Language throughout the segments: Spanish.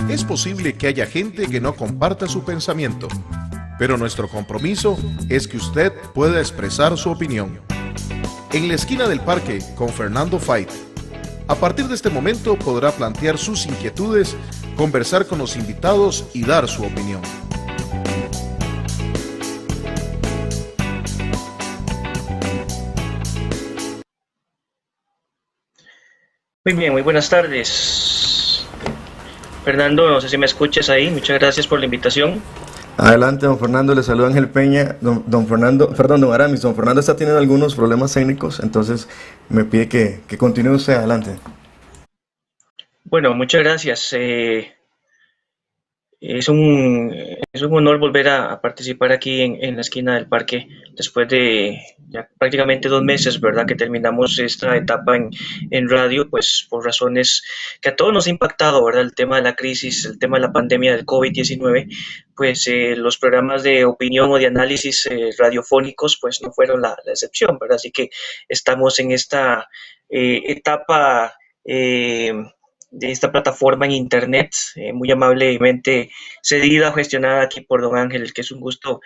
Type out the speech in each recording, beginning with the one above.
Es posible que haya gente que no comparta su pensamiento, pero nuestro compromiso es que usted pueda expresar su opinión. En la esquina del parque con Fernando Fait. A partir de este momento podrá plantear sus inquietudes, conversar con los invitados y dar su opinión. Muy bien, muy buenas tardes. Fernando, no sé si me escuchas ahí, muchas gracias por la invitación. Adelante, don Fernando, le saluda Ángel Peña. Don Fernando, perdón, don Aramis, don Fernando está teniendo algunos problemas técnicos, entonces me pide que continúe usted adelante. Bueno, muchas gracias. Es un, es un honor volver a participar aquí en la esquina del parque después de ya prácticamente 2 meses, ¿verdad? Que terminamos esta etapa en radio, pues por razones que a todos nos ha impactado, ¿verdad? El tema de la crisis, el tema de la pandemia del COVID-19, pues los programas de opinión o de análisis radiofónicos, pues no fueron la excepción, ¿verdad? Así que estamos en esta etapa de esta plataforma en internet, muy amablemente cedida o gestionada aquí por don Ángel, que es un gusto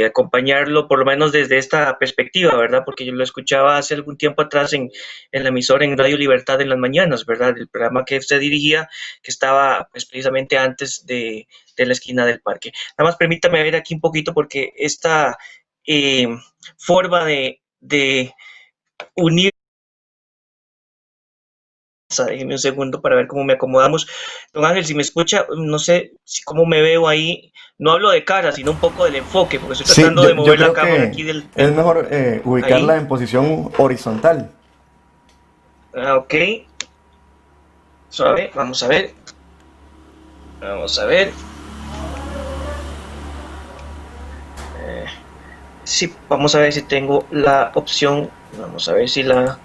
acompañarlo, por lo menos desde esta perspectiva, ¿verdad? Porque yo lo escuchaba hace algún tiempo atrás en la emisora en Radio Libertad en las mañanas, ¿verdad? El programa que usted dirigía, que estaba pues, precisamente antes de la esquina del parque. Nada más permítame ver aquí un poquito porque esta forma de unir. Déjeme un segundo para ver cómo me acomodamos. Don Ángel, si me escucha, no sé cómo me veo ahí. No hablo de cara, sino un poco del enfoque, porque estoy Sí, tratando yo, de yo mover la creo cámara que aquí es mejor ubicarla ahí. en posición horizontal. Ok. Suave, vamos a ver. Vamos a ver. Sí, vamos a ver si tengo la opción. Vamos a ver si la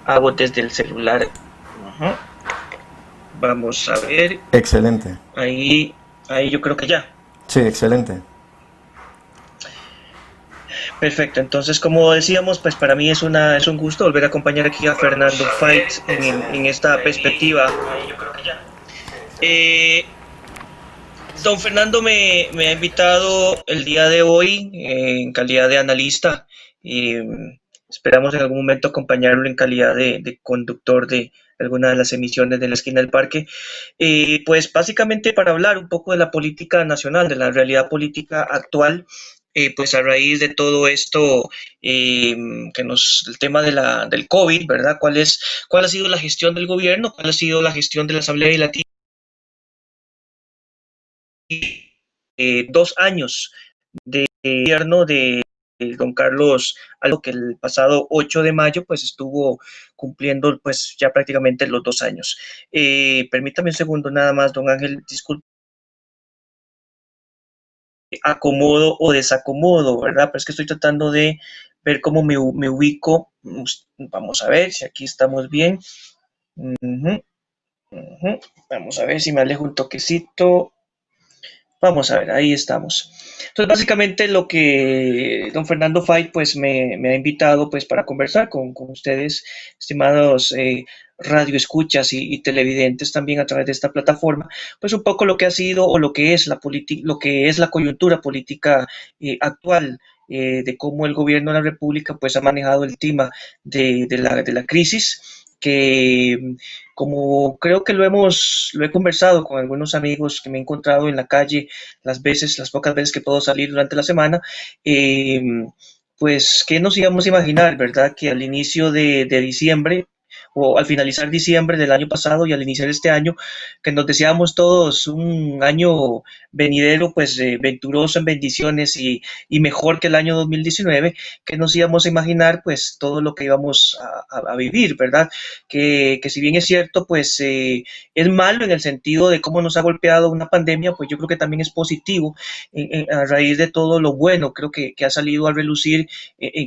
hago desde el celular. Ajá. Vamos a ver. Excelente. Ahí yo creo que ya. Sí, excelente. Perfecto, entonces como decíamos, pues para mí es un gusto volver a acompañar aquí a Fernando Fait en esta perspectiva. Eh, Don Fernando me ha invitado el día de hoy en calidad de analista y esperamos en algún momento acompañarlo en calidad de conductor de alguna de las emisiones de la esquina del parque. Pues básicamente para hablar un poco de la política nacional, de la realidad política actual, pues a raíz de todo esto, el tema del COVID, ¿verdad? ¿Cuál ha sido la gestión del gobierno? ¿Cuál ha sido la gestión de la Asamblea Legislativa? 2 años de gobierno de don Carlos, algo que el pasado 8 de mayo pues estuvo cumpliendo pues ya prácticamente los 2 años. Permítame un segundo nada más, don Ángel, disculpe, acomodo o desacomodo, ¿verdad? Pero es que estoy tratando de ver cómo me ubico. Vamos a ver si aquí estamos bien. Uh-huh, uh-huh. Vamos a ver si me alejo un toquecito. Vamos a ver, ahí estamos. Entonces, básicamente lo que don Fernando Fait pues me ha invitado pues para conversar con ustedes, estimados radio escuchas y televidentes también a través de esta plataforma, pues un poco lo que ha sido o lo que es lo que es la coyuntura política actual, de cómo el gobierno de la República pues ha manejado el tema de la crisis que como creo que lo he conversado con algunos amigos que me he encontrado en la calle las pocas veces que puedo salir durante la semana, eh, pues qué nos íbamos a imaginar, ¿verdad? Que al inicio de diciembre o al finalizar diciembre del año pasado y al iniciar este año, que nos deseamos todos un año venidero, pues venturoso en bendiciones y mejor que el año 2019, que nos íbamos a imaginar, pues todo lo que íbamos a vivir, ¿verdad? Que si bien es cierto, pues es malo en el sentido de cómo nos ha golpeado una pandemia, pues yo creo que también es positivo a raíz de todo lo bueno, creo que ha salido a relucir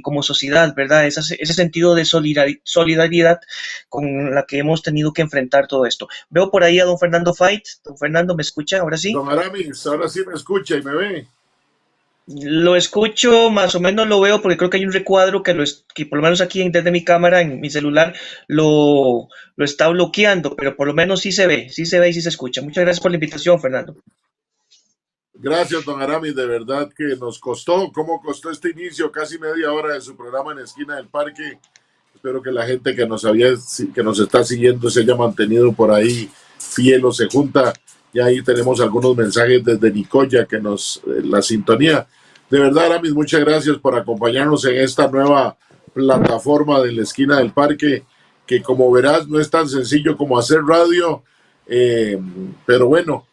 como sociedad, ¿verdad? Ese sentido de solidaridad con la que hemos tenido que enfrentar todo esto. Veo por ahí a don Fernando Fait. Don Fernando, ¿me escucha ahora sí? Don Aramis, ahora sí me escucha y me ve. Lo escucho, más o menos lo veo, porque creo que hay un recuadro que por lo menos aquí desde mi cámara, en mi celular, lo está bloqueando, pero por lo menos sí se ve y sí se escucha. Muchas gracias por la invitación, Fernando. Gracias, don Aramis, de verdad que nos costó, ¿cómo costó este inicio? Casi media hora de su programa en Esquina del Parque. Espero que la gente que nos está siguiendo se haya mantenido por ahí fiel o se junta. Y ahí tenemos algunos mensajes desde Nicoya que la sintonía. De verdad, Aramis, muchas gracias por acompañarnos en esta nueva plataforma de la Esquina del Parque, que como verás no es tan sencillo como hacer radio, pero bueno,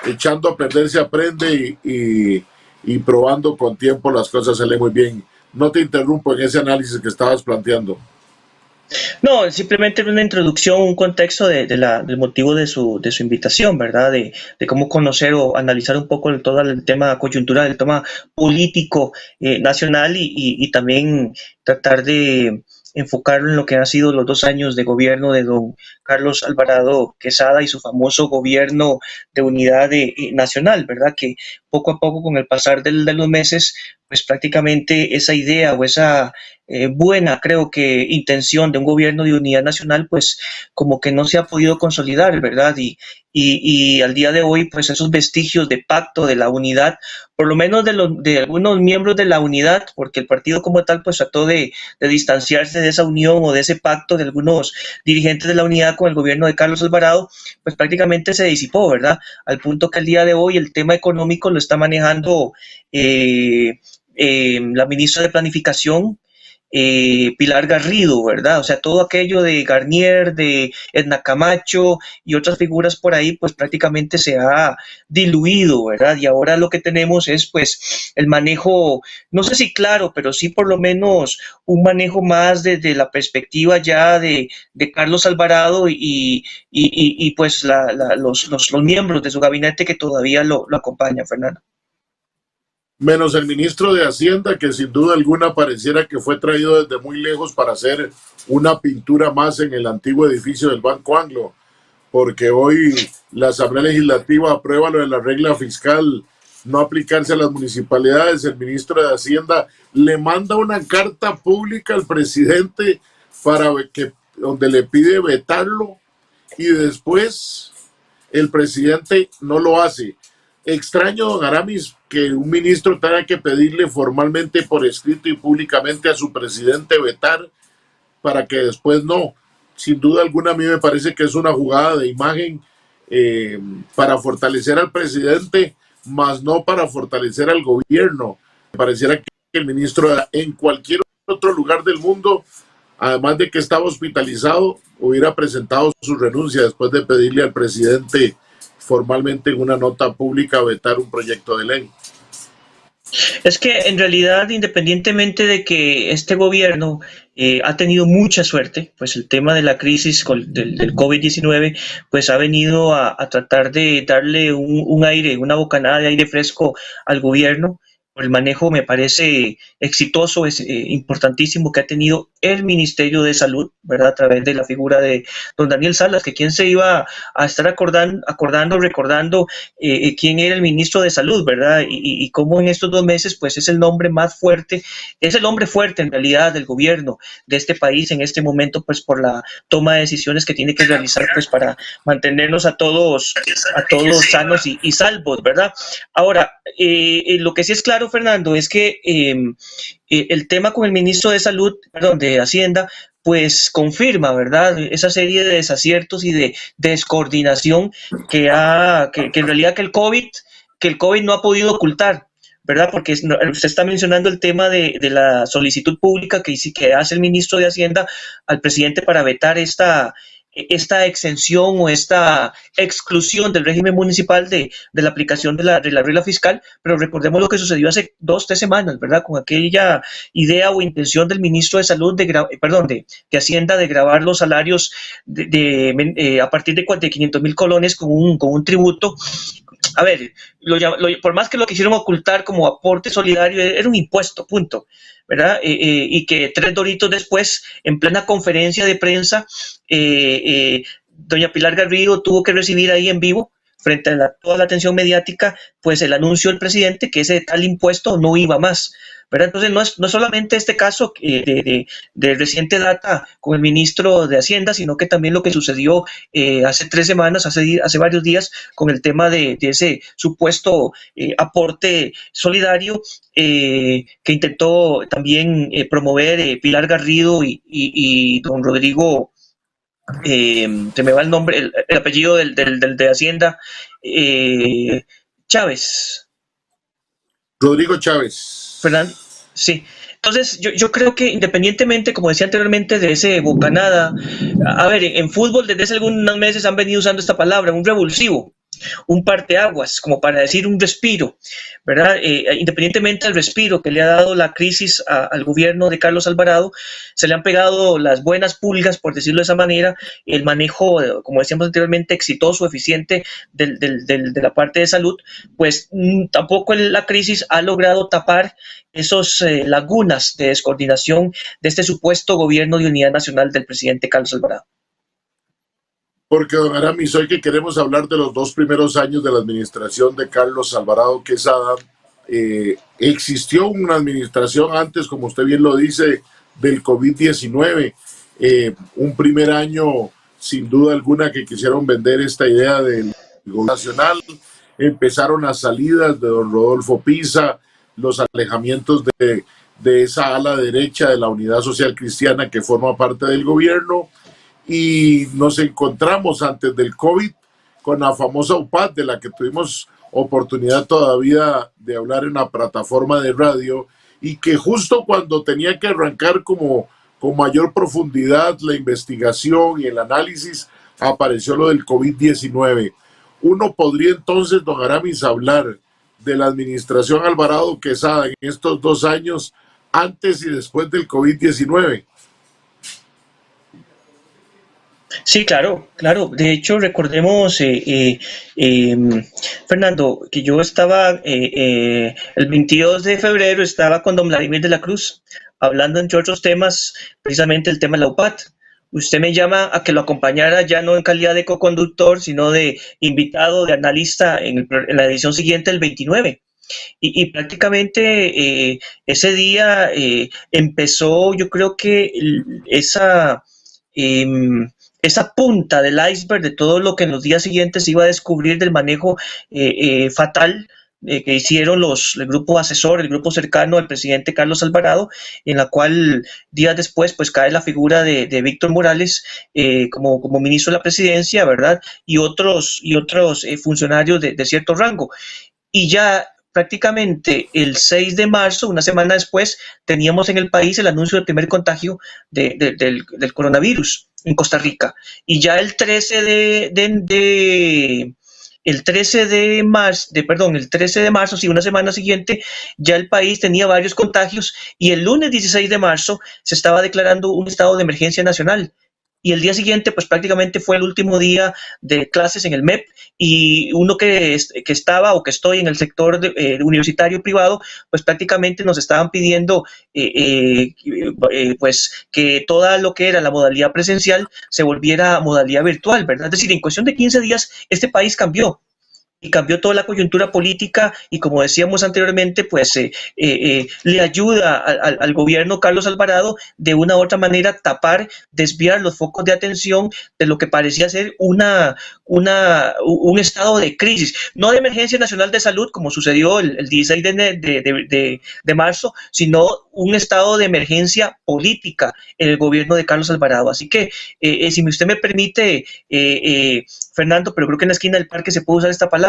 echando a perder se aprende y probando con tiempo las cosas salen muy bien. No te interrumpo en ese análisis que estabas planteando. No, simplemente una introducción, un contexto del motivo de su invitación, ¿verdad? De cómo conocer o analizar un poco todo el tema coyuntural, el tema político nacional y también tratar de enfocarlo en lo que han sido los 2 años de gobierno de don Carlos Alvarado Quesada y su famoso gobierno de unidad nacional, ¿verdad? Que poco a poco, con el pasar de los meses, pues prácticamente esa idea o esa buena, creo que, intención de un gobierno de unidad nacional, pues como que no se ha podido consolidar, ¿verdad? Y al día de hoy, pues esos vestigios de pacto, de la unidad, por lo menos de algunos miembros de la unidad, porque el partido como tal, pues trató de distanciarse de esa unión o de ese pacto de algunos dirigentes de la unidad con el gobierno de Carlos Alvarado, pues prácticamente se disipó, ¿verdad? Al punto que al día de hoy el tema económico lo está manejando la ministra de Planificación, Pilar Garrido, ¿verdad? O sea, todo aquello de Garnier, de Edna Camacho y otras figuras por ahí, pues prácticamente se ha diluido, ¿verdad? Y ahora lo que tenemos es, pues, el manejo, no sé si claro, pero sí por lo menos un manejo más desde la perspectiva ya de Carlos Alvarado y pues los miembros de su gabinete que todavía lo acompañan, Fernando. Menos el ministro de Hacienda, que sin duda alguna pareciera que fue traído desde muy lejos para hacer una pintura más en el antiguo edificio del Banco Anglo, porque hoy la Asamblea Legislativa aprueba lo de la regla fiscal no aplicarse a las municipalidades. El ministro de Hacienda le manda una carta pública al presidente donde le pide vetarlo y después el presidente no lo hace. Extraño, don Aramis, que un ministro tenga que pedirle formalmente por escrito y públicamente a su presidente vetar para que después no. Sin duda alguna, a mí me parece que es una jugada de imagen para fortalecer al presidente, más no para fortalecer al gobierno. Me pareciera que el ministro en cualquier otro lugar del mundo, además de que estaba hospitalizado, hubiera presentado su renuncia después de pedirle al presidente formalmente en una nota pública vetar un proyecto de ley. Es que en realidad, independientemente de que este gobierno ha tenido mucha suerte, pues el tema de la crisis del COVID-19, pues ha venido a tratar de darle un aire, una bocanada de aire fresco al gobierno. El manejo me parece exitoso, es importantísimo que ha tenido el Ministerio de Salud, ¿verdad? A través de la figura de don Daniel Salas, que quién se iba a estar recordando quién era el ministro de Salud, ¿verdad? Y cómo en estos 2 meses, pues es el nombre más fuerte, es el hombre fuerte en realidad del gobierno de este país en este momento, pues por la toma de decisiones que tiene que realizar, pues para mantenernos a todos sanos y salvos, ¿verdad? Ahora, lo que sí es claro, Fernando, es que el tema con el ministro de Salud, perdón, de Hacienda, pues confirma, ¿verdad? Esa serie de desaciertos y de descoordinación que en realidad que el COVID no ha podido ocultar, ¿verdad? Porque usted está mencionando el tema de la solicitud pública que hace el ministro de Hacienda al presidente para vetar esta exención o esta exclusión del régimen municipal de la aplicación de la regla fiscal, pero recordemos lo que sucedió hace 2-3 semanas, ¿verdad? Con aquella idea o intención del ministro de Salud, de Hacienda, de gravar los salarios a partir de 500,000 colones con un tributo. A ver, por más que lo quisieron ocultar como aporte solidario, era un impuesto, punto, ¿verdad? Y que 3 doritos después, en plena conferencia de prensa, doña Pilar Garrido tuvo que recibir ahí en vivo frente a toda la atención mediática, pues el anuncio del presidente que ese tal impuesto no iba más, ¿verdad? Entonces no es solamente este caso de reciente data con el ministro de Hacienda, sino que también lo que sucedió hace 3 semanas, hace varios días, con el tema de ese supuesto aporte solidario que intentó también promover Pilar Garrido y don Rodrigo, se me va el nombre, el apellido del de Hacienda, Chávez. Rodrigo Chávez. Fernando, sí. Entonces, yo creo que independientemente, como decía anteriormente, de ese bocanada, a ver, en fútbol desde hace algunos meses han venido usando esta palabra, un revulsivo, un parteaguas, como para decir un respiro, ¿verdad? Independientemente del respiro que le ha dado la crisis al gobierno de Carlos Alvarado, se le han pegado las buenas pulgas, por decirlo de esa manera, el manejo, como decíamos anteriormente, exitoso, eficiente de la parte de salud, pues tampoco la crisis ha logrado tapar esos lagunas de descoordinación de este supuesto gobierno de unidad nacional del presidente Carlos Alvarado. Porque, don Aramis, hoy que queremos hablar de los 2 primeros años de la administración de Carlos Alvarado Quesada, existió una administración antes, como usted bien lo dice, del COVID-19, un primer año, sin duda alguna, que quisieron vender esta idea del gobierno nacional, empezaron las salidas de don Rodolfo Pisa, los alejamientos de esa ala derecha de la Unidad Social Cristiana que forma parte del gobierno, y nos encontramos antes del COVID con la famosa UPAD, de la que tuvimos oportunidad todavía de hablar en la plataforma de radio, y que justo cuando tenía que arrancar como con mayor profundidad la investigación y el análisis, apareció lo del COVID-19. Uno podría entonces, don Aramis, hablar de la administración Alvarado Quesada en estos 2 años, antes y después del COVID-19. Sí, claro, claro. De hecho, recordemos, Fernando, que yo estaba el 22 de febrero, estaba con don Vladimir de la Cruz, hablando entre otros temas, precisamente el tema de la UPAD. Usted me llama a que lo acompañara ya no en calidad de co-conductor, sino de invitado, de analista en la edición siguiente, el 29. Y prácticamente ese día empezó, yo creo que esa punta del iceberg de todo lo que en los días siguientes se iba a descubrir del manejo fatal que hicieron el grupo asesor, el grupo cercano al presidente Carlos Alvarado, en la cual días después pues cae la figura de Víctor Morales como ministro de la presidencia, ¿verdad? Y otros funcionarios de cierto rango. Y ya prácticamente el 6 de marzo, una semana después, teníamos en el país el anuncio del primer contagio del coronavirus en Costa Rica. Y ya el 13 de marzo, sí, una semana siguiente, ya el país tenía varios contagios y el lunes 16 de marzo se estaba declarando un estado de emergencia nacional. Y el día siguiente, pues prácticamente fue el último día de clases en el MEP, y uno que estaba o que estoy en el sector universitario privado, pues prácticamente nos estaban pidiendo pues que toda lo que era la modalidad presencial se volviera a modalidad virtual, ¿verdad? Es decir, en cuestión de 15 días este país cambió. Y cambió toda la coyuntura política y, como decíamos anteriormente, pues le ayuda al gobierno Carlos Alvarado de una u otra manera tapar, desviar los focos de atención de lo que parecía ser un estado de crisis, no de emergencia nacional de salud como sucedió el 16 de marzo, sino un estado de emergencia política en el gobierno de Carlos Alvarado. Así que, si usted me permite, Fernando, pero creo que en la esquina del parque se puede usar esta palabra,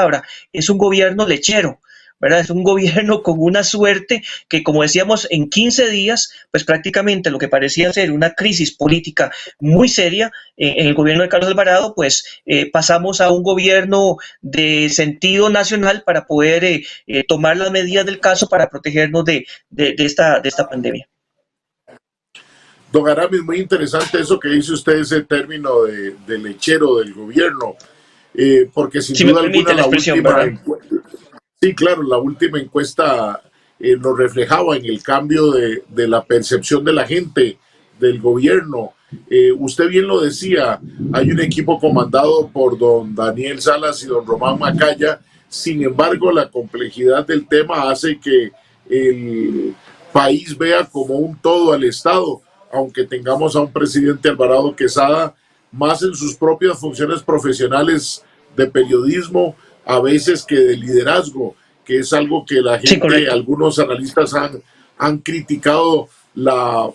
es un gobierno lechero, ¿verdad? Es un gobierno con una suerte que, como decíamos, en 15 días, pues prácticamente lo que parecía ser una crisis política muy seria en el gobierno de Carlos Alvarado, pues pasamos a un gobierno de sentido nacional para poder tomar las medidas del caso para protegernos de esta pandemia. Don Aramis, muy interesante eso que dice usted, ese término de lechero del gobierno, porque sin duda alguna la última, sí, claro, la última encuesta lo reflejaba en el cambio de la percepción de la gente del gobierno. Usted bien lo decía, hay un equipo comandado por don Daniel Salas y don Román Macaya. Sin embargo, la complejidad del tema hace que el país vea como un todo al Estado, aunque tengamos a un presidente Alvarado Quesada más en sus propias funciones profesionales de periodismo, a veces que de liderazgo, que es algo que la gente, Sí, algunos analistas han criticado la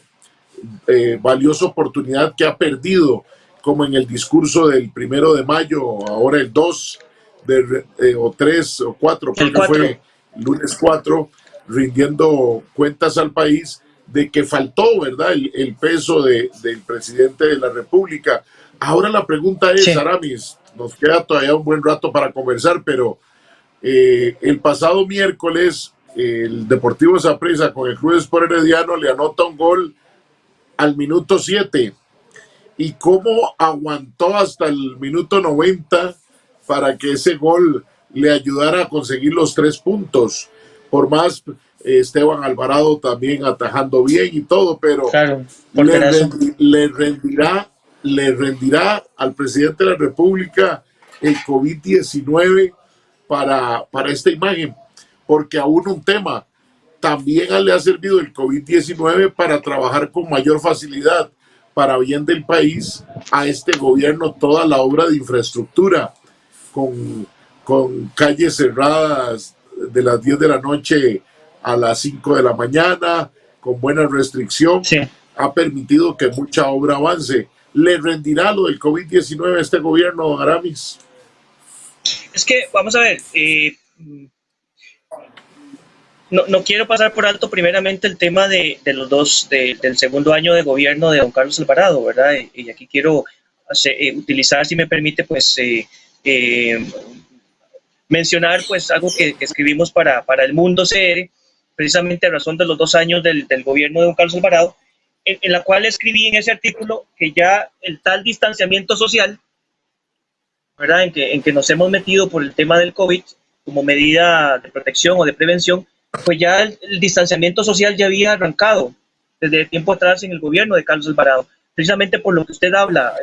valiosa oportunidad que ha perdido, como en el discurso del 1 de mayo, ahora el 2 o 3 o 4, creo el que 4. fue lunes 4, rindiendo cuentas al país de que faltó, ¿verdad?, el peso del presidente de la República. Ahora la pregunta es, Sí, Aramis, nos queda todavía un buen rato para conversar, pero el pasado miércoles el Deportivo Saprissa con el Club Sport Herediano le anota un gol al minuto 7 y cómo aguantó hasta el minuto 90 para que ese gol le ayudara a conseguir los 3 puntos, por más Esteban Alvarado también atajando bien y todo, pero claro, le, porterazo. le rendirá al presidente de la República el COVID-19 para esta imagen, porque aún un tema, también le ha servido el COVID-19 para trabajar con mayor facilidad para bien del país a este gobierno toda la obra de infraestructura, con calles cerradas de las 10 de la noche a las 5 de la mañana, con buena restricción, Sí. ha permitido que mucha obra avance. ¿Le rendirá lo del COVID-19 a este gobierno, don Aramis? Es que, vamos a ver, no quiero pasar por alto primeramente el tema de los dos, del segundo año de gobierno de don Carlos Alvarado, ¿verdad? Y aquí quiero utilizar, si me permite, pues mencionar pues algo que escribimos para El Mundo CR, precisamente a razón de los 2 años del gobierno de don Carlos Alvarado, en la cual escribí en ese artículo que ya el tal distanciamiento social, ¿verdad?, en que nos hemos metido por el tema del COVID como medida de protección o de prevención, pues ya el distanciamiento social ya había arrancado desde tiempo atrás en el gobierno de Carlos Alvarado, precisamente por lo que usted habla,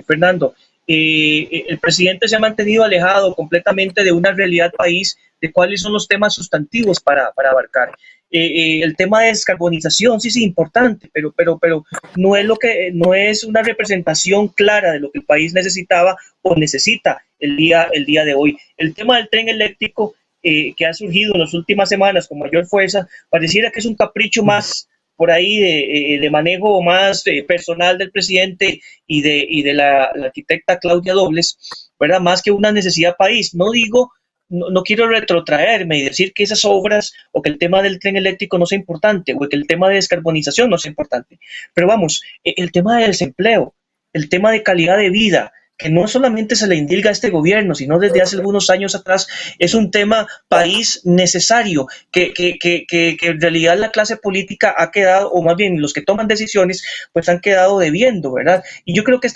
Fernando. El presidente se ha mantenido alejado completamente de una realidad país, de cuáles son los temas sustantivos para abarcar. El tema de descarbonización, sí, importante, pero no es una representación clara de lo que el país necesitaba o necesita el día de hoy. El tema del tren eléctrico que ha surgido en las últimas semanas con mayor fuerza, pareciera que es un capricho más por ahí de manejo más personal del presidente y de la arquitecta Claudia Dobles, ¿verdad?, más que una necesidad país. No quiero retrotraerme y decir que esas obras o que el tema del tren eléctrico no sea importante o que el tema de descarbonización no sea importante, pero vamos, el tema del desempleo, el tema de calidad de vida, que no solamente se le indilga a este gobierno, sino desde hace algunos años atrás, es un tema país necesario, que en realidad la clase política ha quedado, o más bien los que toman decisiones, pues han quedado debiendo, ¿verdad? Y yo creo que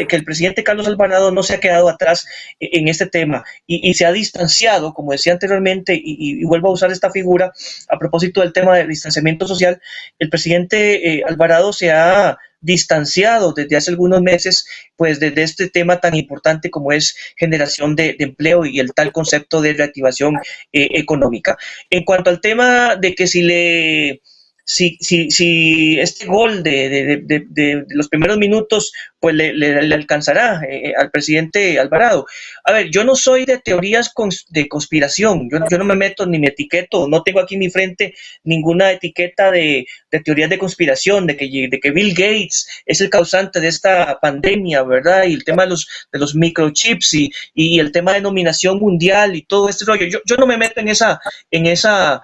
que el presidente Carlos Alvarado no se ha quedado atrás en este tema y se ha distanciado, como decía anteriormente, y vuelvo a usar esta figura a propósito del tema del distanciamiento social. El presidente Alvarado se ha distanciado desde hace algunos meses, pues desde este tema tan importante como es generación de empleo y el tal concepto de reactivación económica. En cuanto al tema de que si este gol de los primeros minutos pues le alcanzará al presidente Alvarado. A ver, yo no soy de teorías de conspiración, yo no me meto ni me etiqueto, no tengo aquí en mi frente ninguna etiqueta de teorías de conspiración, de que Bill Gates es el causante de esta pandemia, ¿verdad? Y el tema de los microchips y el tema de dominación mundial y todo este rollo. Yo no me meto en esa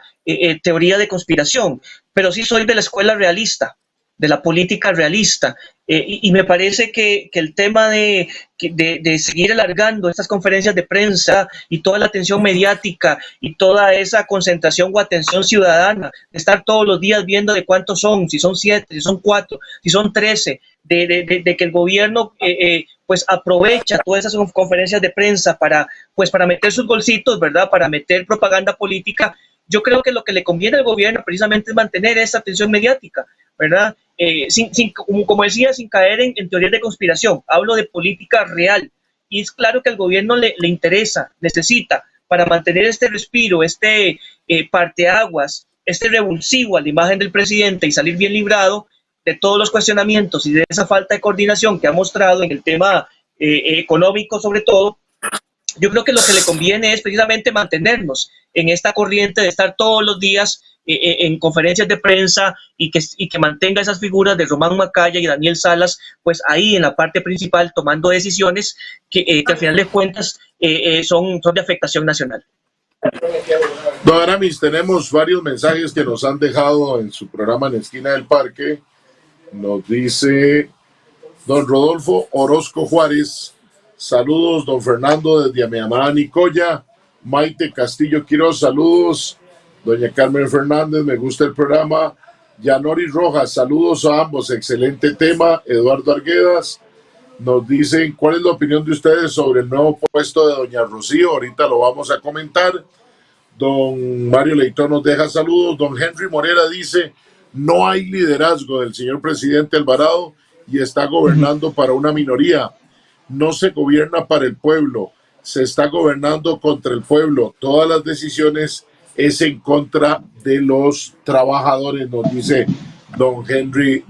teoría de conspiración, pero sí soy de la escuela realista, de la política realista, y me parece que el tema de seguir alargando estas conferencias de prensa y toda la atención mediática y toda esa concentración o atención ciudadana, de estar todos los días viendo de cuántos son, si son 7, si son 4, si son 13, de que el gobierno pues aprovecha todas esas conferencias de prensa para meter sus bolsitos, ¿verdad?, para meter propaganda política. yo creo que lo que le conviene al gobierno precisamente es mantener esta atención mediática, ¿verdad? Como decía, sin caer en teorías de conspiración, hablo de política real, y es claro que al gobierno le interesa, necesita, para mantener este respiro, parteaguas, este revulsivo a la imagen del presidente y salir bien librado de todos los cuestionamientos y de esa falta de coordinación que ha mostrado en el tema económico sobre todo. Yo creo que lo que le conviene es precisamente mantenernos en esta corriente de estar todos los días en conferencias de prensa y que mantenga esas figuras de Román Macaya y Daniel Salas, pues ahí en la parte principal tomando decisiones que al final de cuentas son de afectación nacional. Don Aramis, tenemos varios mensajes que nos han dejado en su programa En la Esquina del Parque. Nos dice don Rodolfo Orozco Juárez: saludos, don Fernando, desde Amiamá, Nicoya. Maite Castillo Quiroz, saludos. Doña Carmen Fernández, me gusta el programa. Yanori Rojas, saludos a ambos, excelente tema. Eduardo Arguedas nos dicen: ¿cuál es la opinión de ustedes sobre el nuevo puesto de doña Rocío? Ahorita lo vamos a comentar. Don Mario Leitón nos deja saludos. Don Henry Morera dice: no hay liderazgo del señor presidente Alvarado y está gobernando para una minoría. No se gobierna para el pueblo, se está gobernando contra el pueblo. Todas las decisiones es en contra de los trabajadores, nos dice don Henry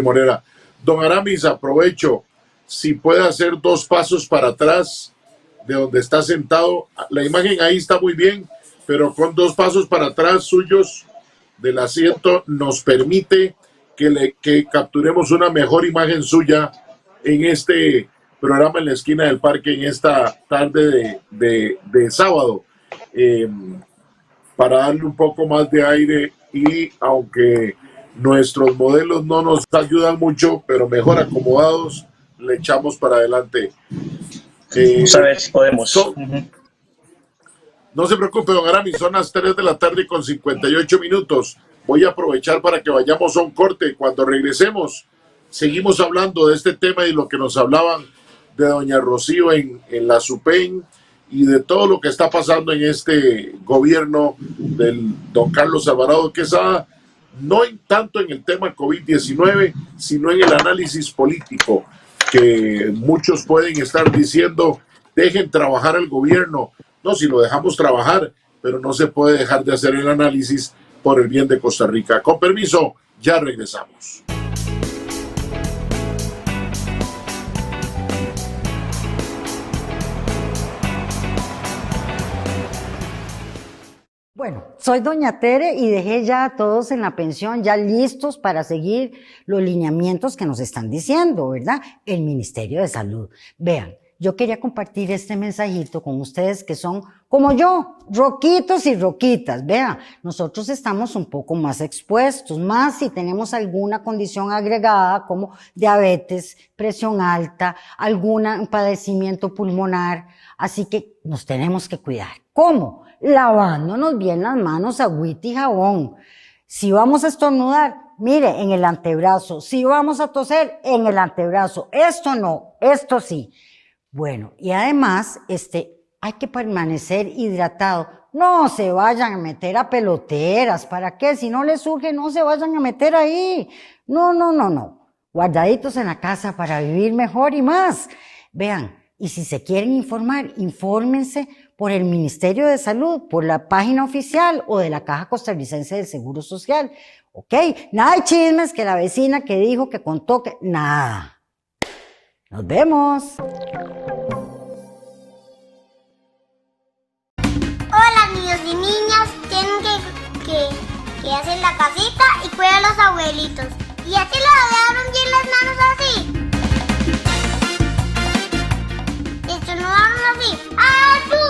Morera. Don Aramis, aprovecho, si puede hacer 2 pasos para atrás de donde está sentado. La imagen ahí está muy bien, pero con 2 pasos para atrás suyos del asiento nos permite que capturemos una mejor imagen suya en este programa En la Esquina del Parque, en esta tarde de sábado, para darle un poco más de aire, y aunque nuestros modelos no nos ayudan mucho, pero mejor acomodados, le echamos para adelante. Vamos a ver si podemos. No se preocupe, don Aramis, son las 3 de la tarde con 58 minutos. Voy a aprovechar para que vayamos a un corte. Cuando regresemos, seguimos hablando de este tema y lo que nos hablaban de doña Rocío en la SUPEN y de todo lo que está pasando en este gobierno del don Carlos Alvarado Quesada, no tanto en el tema COVID-19, sino en el análisis político, que muchos pueden estar diciendo: dejen trabajar al gobierno. No, si lo dejamos trabajar, pero no se puede dejar de hacer el análisis por el bien de Costa Rica. Con permiso, ya regresamos. Bueno, soy doña Tere y dejé ya a todos en la pensión, ya listos para seguir los lineamientos que nos están diciendo, ¿verdad? El Ministerio de Salud. Vean, yo quería compartir este mensajito con ustedes que son como yo, roquitos y roquitas. Vean, nosotros estamos un poco más expuestos, más si tenemos alguna condición agregada como diabetes, presión alta, algún padecimiento pulmonar. Así que nos tenemos que cuidar. ¿Cómo? Lavándonos bien las manos, agüita y jabón. Si vamos a estornudar, mire, en el antebrazo. Si vamos a toser, en el antebrazo. Esto no, esto sí. Bueno, y además, hay que permanecer hidratado. No se vayan a meter a peloteras. ¿Para qué? Si no les surge, no se vayan a meter ahí. No. Guardaditos en la casa para vivir mejor y más. Vean, y si se quieren informar, infórmense por el Ministerio de Salud, por la página oficial o de la Caja Costarricense del Seguro Social. ¿Ok? Nada de chismes que la vecina que dijo que contó que... Nada. Nos vemos. Hola, niños y niñas, tienen que hacer la casita y cuidar a los abuelitos. Y así lo lavaron bien las manos así. Esto no vamos así. ¡Ayú!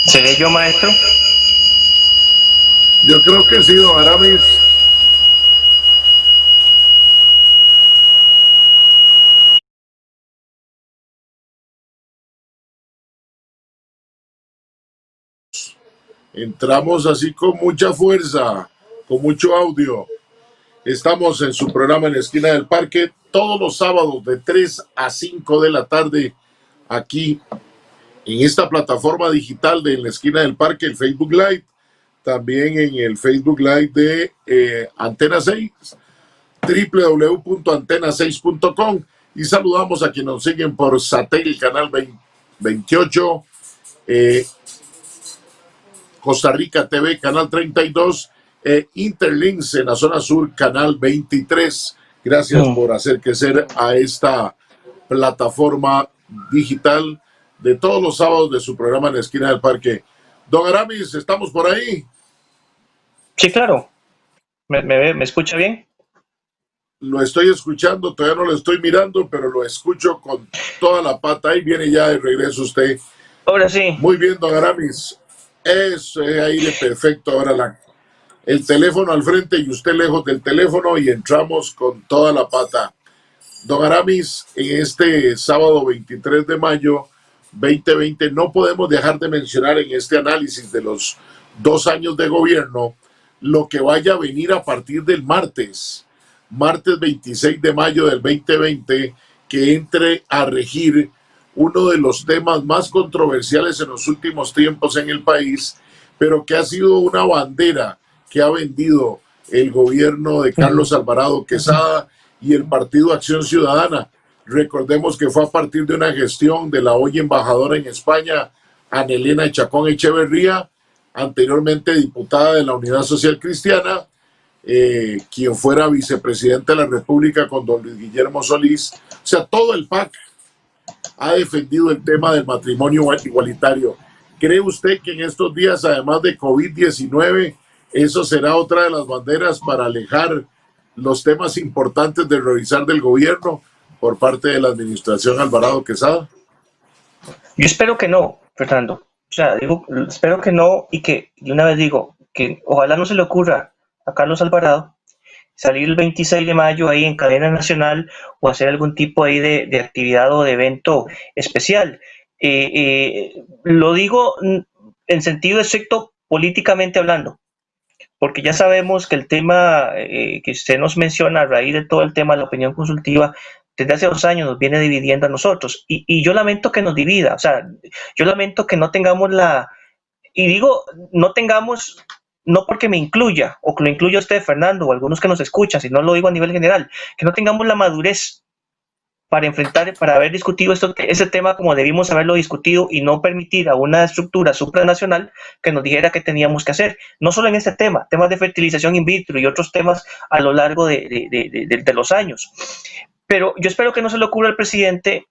¿Seré yo, maestro? Yo creo que sí, don Aramis. Entramos así con mucha fuerza, con mucho audio. Estamos en su programa En la Esquina del Parque todos los sábados de 3 a 5 de la tarde aquí en esta plataforma digital de En la Esquina del Parque, el Facebook Live, también en el Facebook Live de Antena 6, www.antena6.com, y saludamos a quienes nos siguen por satélite, canal 28, Costa Rica TV, canal 32, Interlinks en la zona sur, canal 23. Gracias por hacer crecer a esta plataforma digital de todos los sábados de su programa En la Esquina del Parque. Don Aramis, ¿estamos por ahí? Sí, claro. ¿Me escucha bien? Lo estoy escuchando, todavía no lo estoy mirando, pero lo escucho con toda la pata. Ahí viene ya de regreso usted. Ahora sí. Muy bien, don Aramis. Eso es aire perfecto. Ahora el teléfono al frente y usted lejos del teléfono y entramos con toda la pata. Don Aramis, en este sábado 23 de mayo 2020 no podemos dejar de mencionar en este análisis de los 2 años de gobierno lo que vaya a venir a partir del martes 26 de mayo del 2020, que entre a regir uno de los temas más controversiales en los últimos tiempos en el país, pero que ha sido una bandera que ha vendido el gobierno de Carlos Alvarado Quesada y el Partido Acción Ciudadana. Recordemos que fue a partir de una gestión de la hoy embajadora en España, Ana Elena Chacón Echeverría, anteriormente diputada de la Unidad Social Cristiana, quien fuera vicepresidente de la República con don Luis Guillermo Solís. O sea, todo el PAC ha defendido el tema del matrimonio igualitario. ¿Cree usted que en estos días, además de COVID-19, eso será otra de las banderas para alejar los temas importantes de revisar del gobierno por parte de la administración Alvarado Quesada? Yo espero que no, Fernando. O sea, digo, espero que no, y que, de una vez digo, que ojalá no se le ocurra a Carlos Alvarado salir el 26 de mayo ahí en cadena nacional o hacer algún tipo ahí de actividad o de evento especial. Lo digo en sentido estricto políticamente hablando, porque ya sabemos que el tema que usted nos menciona a raíz de todo el tema de la opinión consultiva desde hace 2 años nos viene dividiendo a nosotros, y yo lamento que nos divida. O sea, yo lamento que no tengamos y digo no tengamos, no porque me incluya o que lo incluya usted, Fernando, o algunos que nos escuchan, sino lo digo a nivel general, que no tengamos la madurez para enfrentar, para haber discutido ese tema como debimos haberlo discutido, y no permitir a una estructura supranacional que nos dijera qué teníamos que hacer, no solo en este tema, temas de fertilización in vitro y otros temas a lo largo de los años. Pero yo espero que no se le ocurra al presidente,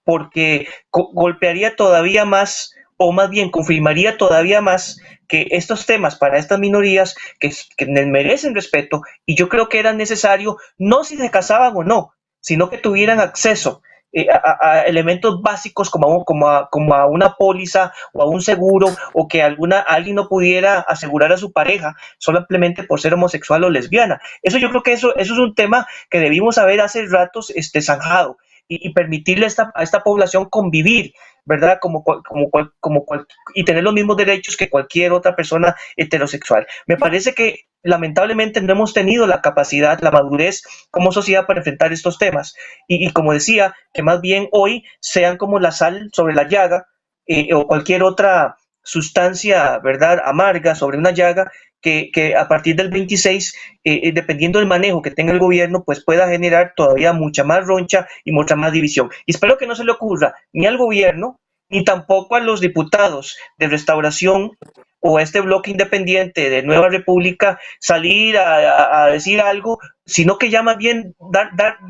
porque golpearía todavía más, o más bien confirmaría todavía más que estos temas para estas minorías que merecen respeto, y yo creo que era necesario, no si se casaban o no, sino que tuvieran acceso a elementos básicos como a una póliza o a un seguro, o que alguien no pudiera asegurar a su pareja simplemente por ser homosexual o lesbiana. Eso yo creo que eso es un tema que debimos haber hace ratos zanjado, y permitirle a esta población convivir, ¿verdad? Y tener los mismos derechos que cualquier otra persona heterosexual. Me parece que lamentablemente no hemos tenido la capacidad, la madurez como sociedad para enfrentar estos temas, y como decía, que más bien hoy sean como la sal sobre la llaga, o cualquier otra sustancia, ¿verdad?, amarga sobre una llaga, que a partir del 26, dependiendo del manejo que tenga el gobierno, pues pueda generar todavía mucha más roncha y mucha más división. Y espero que no se le ocurra ni al gobierno, ni tampoco a los diputados de Restauración o a este bloque independiente de Nueva República salir a decir algo, sino que ya más bien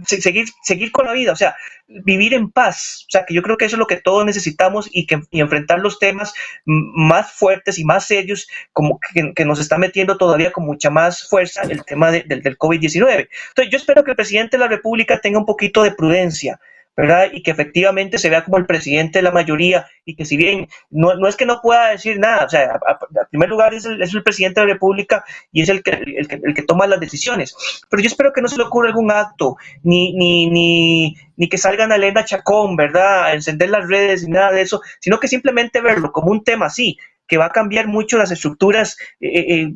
seguir con la vida, o sea, vivir en paz. O sea, que yo creo que eso es lo que todos necesitamos, y enfrentar los temas más fuertes y más serios, como que nos está metiendo todavía con mucha más fuerza el tema del COVID-19. Entonces, yo espero que el presidente de la República tenga un poquito de prudencia ¿verdad? Y que efectivamente se vea como el presidente de la mayoría y que si bien no es que no pueda decir nada, o sea, en primer lugar es el presidente de la República y es el que toma las decisiones, pero yo espero que no se le ocurra algún acto, ni que salgan a Elena Chacón, ¿verdad? A encender las redes ni nada de eso, sino que simplemente verlo como un tema así, que va a cambiar mucho las estructuras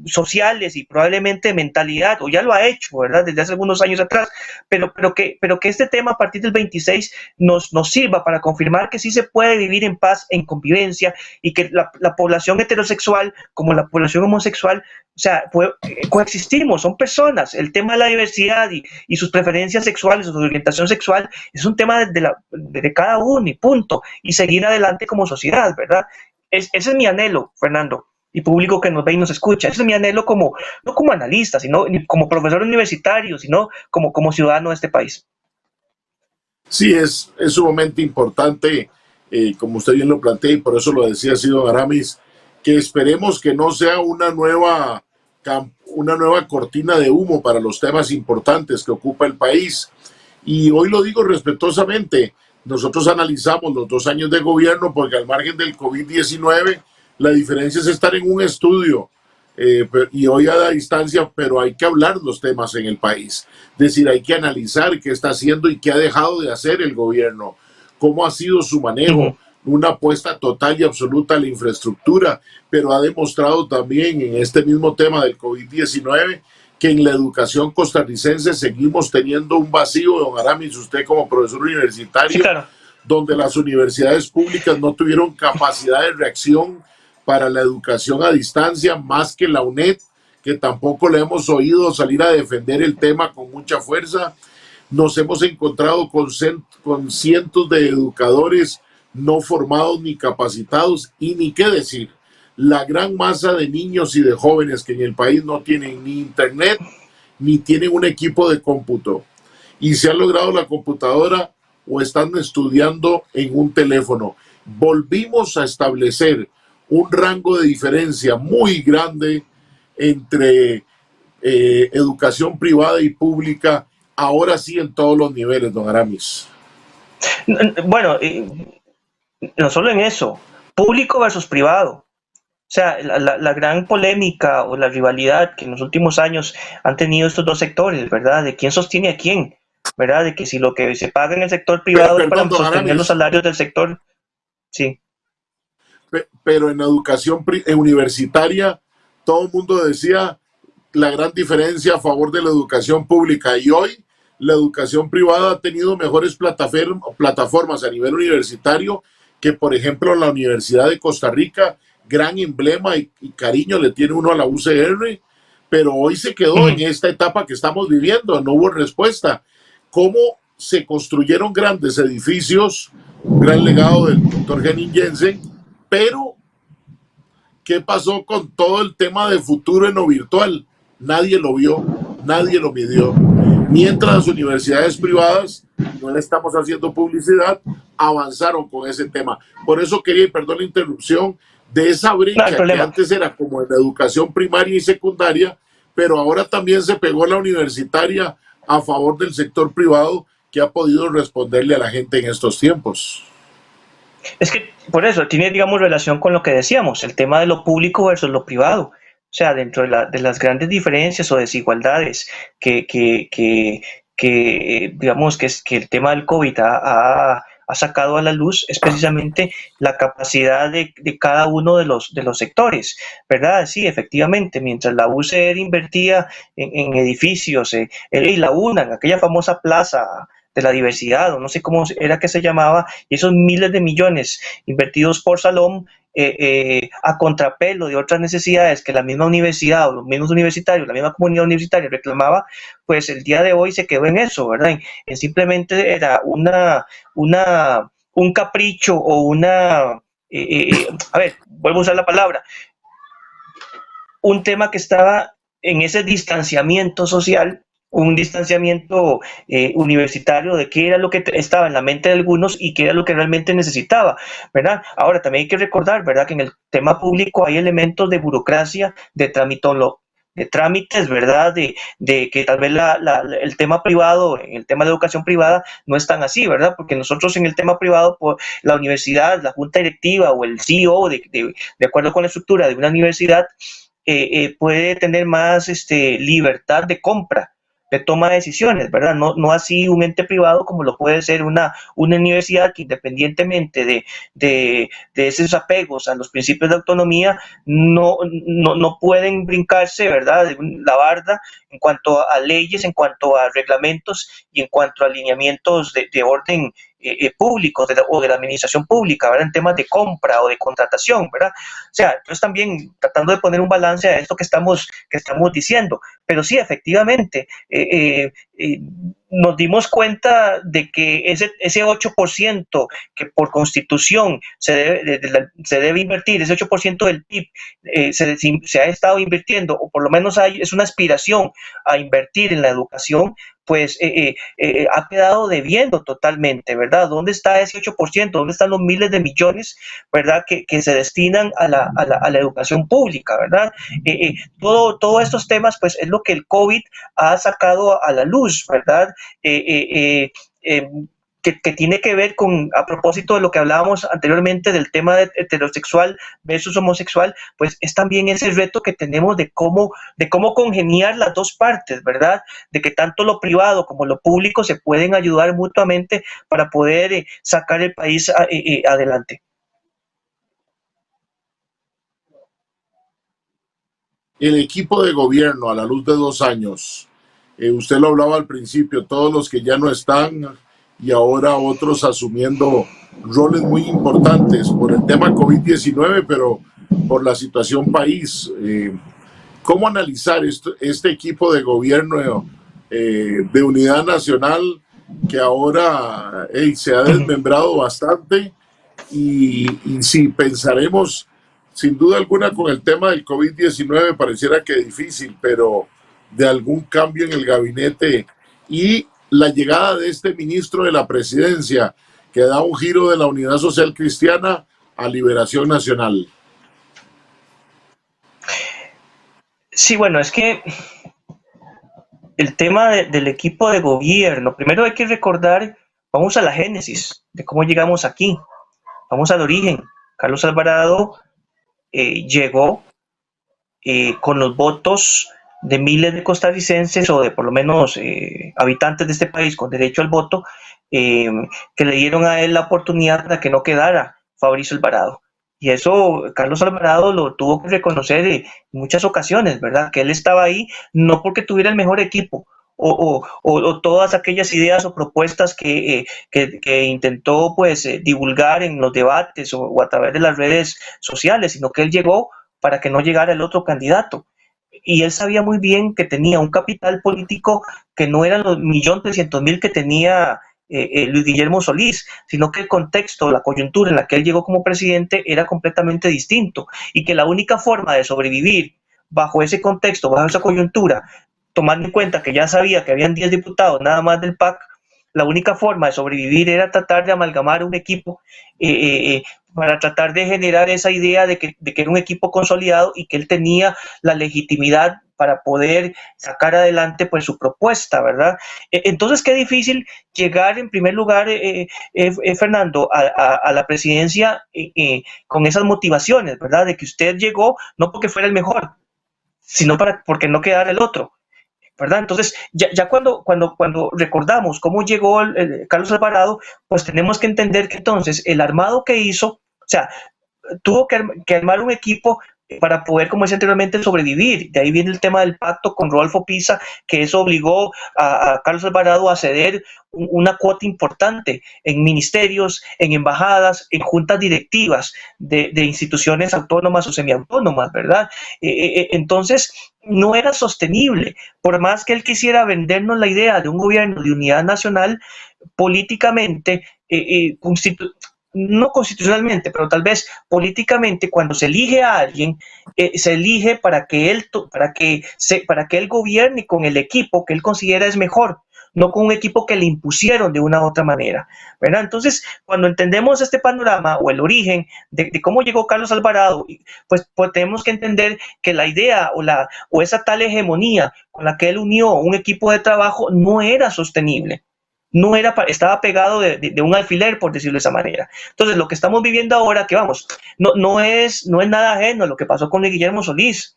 sociales y probablemente mentalidad, o ya lo ha hecho, ¿verdad? Desde hace algunos años atrás, pero que este tema a partir del 26 nos sirva para confirmar que sí se puede vivir en paz, en convivencia, y que la población heterosexual como la población homosexual, o sea, coexistimos, son personas. El tema de la diversidad y sus preferencias sexuales o su orientación sexual es un tema de cada uno y punto, y seguir adelante como sociedad, ¿verdad? Ese es mi anhelo, Fernando, y público que nos ve y nos escucha. Ese es mi anhelo no como analista, sino como profesor universitario, sino como ciudadano de este país. Sí, es sumamente importante, como usted bien lo plantea, y por eso lo decía así don Aramis, que esperemos que no sea una nueva cortina de humo para los temas importantes que ocupa el país. Y hoy lo digo respetuosamente, nosotros analizamos los 2 años de gobierno porque al margen del COVID-19, la diferencia es estar en un estudio y hoy a la distancia, pero hay que hablar los temas en el país. Es decir, hay que analizar qué está haciendo y qué ha dejado de hacer el gobierno, cómo ha sido su manejo, una apuesta total y absoluta a la infraestructura, pero ha demostrado también en este mismo tema del COVID-19 que en la educación costarricense seguimos teniendo un vacío, don Aramis, usted como profesor universitario, sí, claro, donde las universidades públicas no tuvieron capacidad de reacción para la educación a distancia, más que la UNED, que tampoco le hemos oído salir a defender el tema con mucha fuerza. Nos hemos encontrado con cientos de educadores no formados ni capacitados, y ni qué decir, la gran masa de niños y de jóvenes que en el país no tienen ni internet ni tienen un equipo de cómputo, y se ha logrado la computadora o están estudiando en un teléfono. Volvimos a establecer un rango de diferencia muy grande entre educación privada y pública, ahora sí en todos los niveles, don Aramis. Bueno, no solo en eso, público versus privado. O sea, la gran polémica o la rivalidad que en los últimos años han tenido estos dos sectores, ¿verdad? De quién sostiene a quién, ¿verdad? De que si lo que se paga en el sector privado es para sostener los salarios del sector, sí. Pero en la educación universitaria, todo el mundo decía la gran diferencia a favor de la educación pública, y hoy la educación privada ha tenido mejores plataformas a nivel universitario que, por ejemplo, la Universidad de Costa Rica, gran emblema y cariño le tiene uno a la UCR, pero hoy se quedó en esta etapa que estamos viviendo, no hubo respuesta. ¿Cómo se construyeron grandes edificios? Un gran legado del doctor Henning Jensen, pero ¿qué pasó con todo el tema de futuro en lo virtual? Nadie lo vio, nadie lo midió. Mientras las universidades privadas, no le estamos haciendo publicidad, avanzaron con ese tema. Por eso quería, y perdón la interrupción, de esa brecha que antes era como en la educación primaria y secundaria, pero ahora también se pegó la universitaria a favor del sector privado, que ha podido responderle a la gente en estos tiempos. Es que por eso tiene, digamos, relación con lo que decíamos, el tema de lo público versus lo privado. O sea, dentro de las grandes diferencias o desigualdades que digamos que el tema del COVID ha sacado a la luz, es precisamente la capacidad de cada uno de los sectores, ¿verdad? Sí, efectivamente, mientras la UCR invertía en edificios, y la UNA, en aquella famosa plaza de la diversidad, o no sé cómo era que se llamaba, y esos miles de millones invertidos por Salom, a contrapelo de otras necesidades que la misma universidad o los mismos universitarios, la misma comunidad universitaria reclamaba, pues el día de hoy se quedó en eso, ¿verdad? En simplemente era un capricho o a ver, vuelvo a usar la palabra, un tema que estaba en ese distanciamiento social, un distanciamiento universitario de qué era lo que estaba en la mente de algunos y qué era lo que realmente necesitaba, ¿verdad? Ahora, también hay que recordar, ¿verdad?, que en el tema público hay elementos de burocracia, de trámites, ¿verdad? De que tal vez el tema privado, en el tema de educación privada, no es tan así, ¿verdad? Porque nosotros en el tema privado, por la universidad, la junta directiva o el CEO, de acuerdo con la estructura de una universidad, puede tener más libertad de compra, de toma de decisiones, ¿verdad? No así un ente privado como lo puede ser una universidad que, independientemente de esos apegos a los principios de autonomía, no pueden brincarse, ¿verdad?, la barda en cuanto a leyes, en cuanto a reglamentos y en cuanto a alineamientos de orden público o de la administración pública, ¿verdad?, en temas de compra o de contratación, ¿verdad? O sea, entonces también tratando de poner un balance a esto que estamos diciendo, pero sí, efectivamente, nos dimos cuenta de que ese 8% que por constitución se debe invertir, ese 8% del PIB, se ha estado invirtiendo, o por lo menos es una aspiración a invertir en la educación, pues ha quedado debiendo totalmente, ¿verdad? ¿Dónde está ese 8%? ¿Dónde están los miles de millones, ¿verdad?, que se destinan a la educación pública, ¿verdad? Todos estos temas, pues es lo que el COVID ha sacado a la luz, ¿verdad? Que tiene que ver con, a propósito de lo que hablábamos anteriormente del tema de heterosexual versus homosexual, pues es también ese reto que tenemos de cómo congeniar las dos partes, ¿verdad? De que tanto lo privado como lo público se pueden ayudar mutuamente para poder sacar el país adelante. El equipo de gobierno a la luz de 2 años, usted lo hablaba al principio, todos los que ya no están y ahora otros asumiendo roles muy importantes por el tema COVID-19, pero por la situación país. ¿Cómo analizar este equipo de gobierno de unidad nacional que ahora se ha desmembrado bastante? Y si pensaremos, sin duda alguna, con el tema del COVID-19, pareciera que difícil, pero de algún cambio en el gabinete y la llegada de este ministro de la presidencia que da un giro de la Unidad Social Cristiana a Liberación Nacional. Sí, bueno, es que el tema del equipo de gobierno, primero hay que recordar, vamos a la génesis de cómo llegamos aquí, vamos al origen. Carlos Alvarado llegó con los votos de miles de costarricenses o de por lo menos habitantes de este país con derecho al voto, que le dieron a él la oportunidad para que no quedara Fabricio Alvarado. Y eso Carlos Alvarado lo tuvo que reconocer en muchas ocasiones, ¿verdad? Que él estaba ahí no porque tuviera el mejor equipo o todas aquellas ideas o propuestas que intentó pues divulgar en los debates o a través de las redes sociales, sino que él llegó para que no llegara el otro candidato. Y él sabía muy bien que tenía un capital político que no eran los 1.300.000 que tenía Luis Guillermo Solís, sino que el contexto, la coyuntura en la que él llegó como presidente era completamente distinto y que la única forma de sobrevivir bajo ese contexto, bajo esa coyuntura, tomando en cuenta que ya sabía que habían 10 diputados nada más del PAC, la única forma de sobrevivir era tratar de amalgamar un equipo para tratar de generar esa idea de que era un equipo consolidado y que él tenía la legitimidad para poder sacar adelante pues su propuesta, ¿verdad? Entonces, qué difícil llegar en primer lugar, Fernando, a la presidencia con esas motivaciones, ¿verdad? De que usted llegó no porque fuera el mejor, sino porque no quedara el otro, ¿verdad? Entonces, ya cuando recordamos cómo llegó Carlos Alvarado, pues tenemos que entender que entonces el armado que hizo, o sea, tuvo que armar un equipo para poder, como decía anteriormente, sobrevivir. De ahí viene el tema del pacto con Rodolfo Pisa, que eso obligó a Carlos Alvarado a ceder una cuota importante en ministerios, en embajadas, en juntas directivas de instituciones autónomas o semiautónomas, ¿verdad? Entonces, no era sostenible. Por más que él quisiera vendernos la idea de un gobierno de unidad nacional, políticamente, no constitucionalmente, pero tal vez políticamente, cuando se elige a alguien, se elige para que él gobierne con el equipo que él considera es mejor, no con un equipo que le impusieron de una u otra manera, ¿verdad? Entonces, cuando entendemos este panorama o el origen de cómo llegó Carlos Alvarado, pues tenemos que entender que la idea o esa tal hegemonía con la que él unió un equipo de trabajo no era sostenible. No era, estaba pegado de un alfiler, por decirlo de esa manera. Entonces, lo que estamos viviendo ahora, que vamos, no es nada ajeno a lo que pasó con Guillermo Solís,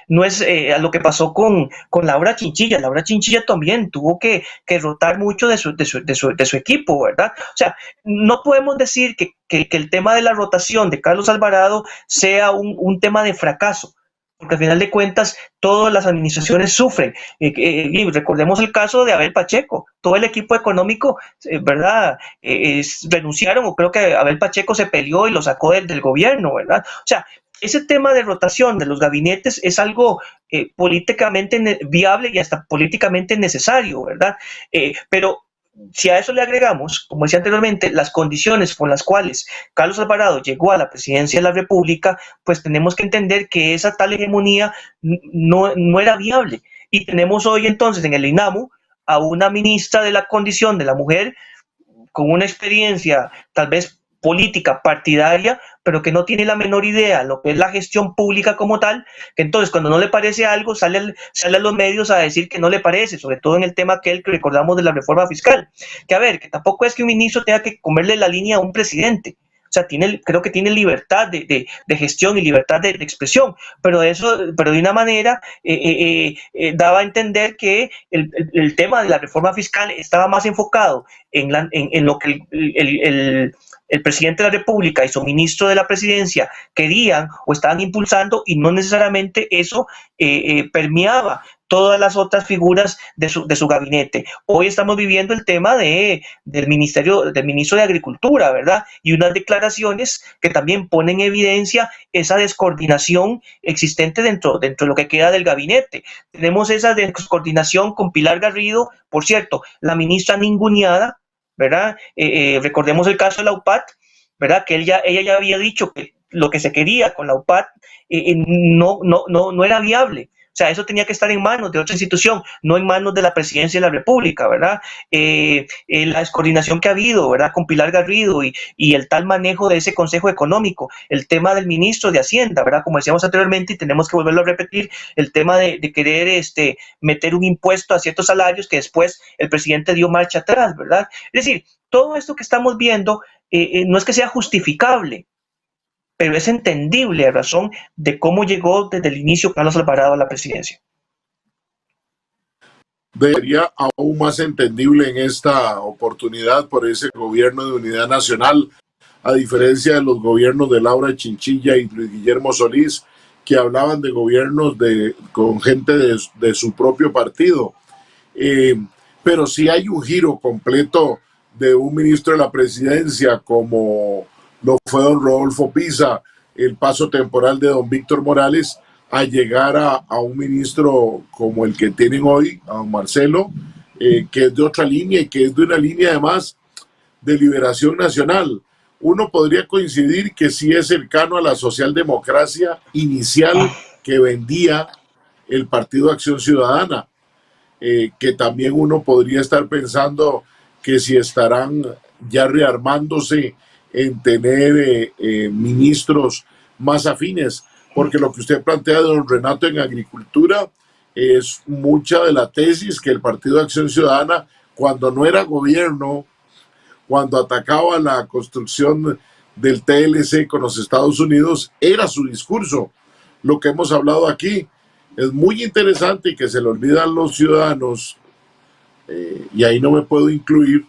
no es a lo que pasó con Laura Chinchilla. Laura Chinchilla también tuvo que rotar mucho de su equipo, ¿verdad? O sea, no podemos decir que el tema de la rotación de Carlos Alvarado sea un tema de fracaso, porque al final de cuentas todas las administraciones sufren. Y recordemos el caso de Abel Pacheco, todo el equipo económico, ¿verdad? Renunciaron, o creo que Abel Pacheco se peleó y lo sacó del gobierno, ¿verdad? O sea, ese tema de rotación de los gabinetes es algo políticamente viable y hasta políticamente necesario, ¿verdad? Pero si a eso le agregamos, como decía anteriormente, las condiciones por las cuales Carlos Alvarado llegó a la presidencia de la República, pues tenemos que entender que esa tal hegemonía no era viable. Y tenemos hoy entonces en el INAMU a una ministra de la condición de la mujer con una experiencia tal vez política partidaria, pero que no tiene la menor idea de lo que es la gestión pública como tal, que entonces cuando no le parece algo sale a los medios a decir que no le parece, sobre todo en el tema que recordamos de la reforma fiscal, que a ver, que tampoco es que un ministro tenga que comerle la línea a un presidente. O sea, creo que tiene libertad de gestión y libertad de expresión, pero de una manera daba a entender que el tema de la reforma fiscal estaba más enfocado en lo que el presidente de la República y su ministro de la presidencia querían o estaban impulsando, y no necesariamente eso permeaba todas las otras figuras de su gabinete. Hoy estamos viviendo el tema del ministro de Agricultura, ¿verdad? Y unas declaraciones que también ponen en evidencia esa descoordinación existente dentro de lo que queda del gabinete. Tenemos esa descoordinación con Pilar Garrido, por cierto, la ministra ninguneada, ¿verdad? Recordemos el caso de la UPAT, ¿verdad? Que ella ya había dicho que lo que se quería con la UPAT no era viable. O sea, eso tenía que estar en manos de otra institución, no en manos de la presidencia de la República, ¿verdad? La descoordinación que ha habido, ¿verdad? Con Pilar Garrido y el tal manejo de ese Consejo Económico, el tema del ministro de Hacienda, ¿verdad? Como decíamos anteriormente, y tenemos que volverlo a repetir, el tema de querer meter un impuesto a ciertos salarios que después el presidente dio marcha atrás, ¿verdad? Es decir, todo esto que estamos viendo no es que sea justificable, pero es entendible a razón de cómo llegó desde el inicio Carlos Alvarado a la presidencia. Sería aún más entendible en esta oportunidad por ese gobierno de unidad nacional, a diferencia de los gobiernos de Laura Chinchilla y Luis Guillermo Solís, que hablaban de gobiernos con gente de su propio partido. Pero sí hay un giro completo de un ministro de la presidencia como lo fue don Rodolfo Pisa, el paso temporal de don Víctor Morales, a llegar a un ministro como el que tienen hoy, a don Marcelo, que es de otra línea y que es de una línea además de liberación nacional. Uno podría coincidir que sí es cercano a la socialdemocracia inicial que vendía el Partido Acción Ciudadana, que también uno podría estar pensando que si estarán ya rearmándose en tener ministros más afines, porque lo que usted plantea de don Renato en agricultura es mucha de la tesis que el Partido de Acción Ciudadana, cuando no era gobierno, cuando atacaba la construcción del TLC con los Estados Unidos, era su discurso. Lo que hemos hablado aquí es muy interesante y que se le olvidan los ciudadanos, y ahí no me puedo incluir,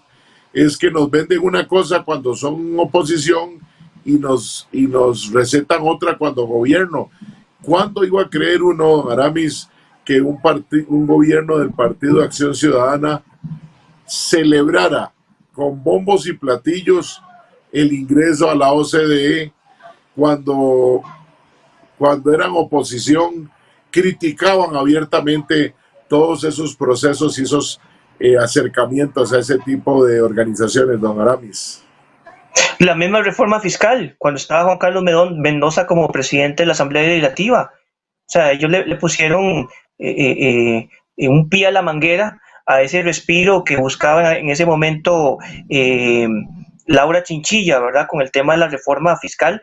es que nos venden una cosa cuando son oposición y nos recetan otra cuando gobierno. ¿Cuándo iba a creer uno, Aramis, que un gobierno del Partido de Acción Ciudadana celebrara con bombos y platillos el ingreso a la OCDE cuando eran oposición, criticaban abiertamente todos esos procesos y esos acercamientos a ese tipo de organizaciones, don Aramis? La misma reforma fiscal, cuando estaba Juan Carlos Mendoza como presidente de la Asamblea Legislativa. O sea, ellos le pusieron un pie a la manguera a ese respiro que buscaba en ese momento Laura Chinchilla, ¿verdad? Con el tema de la reforma fiscal,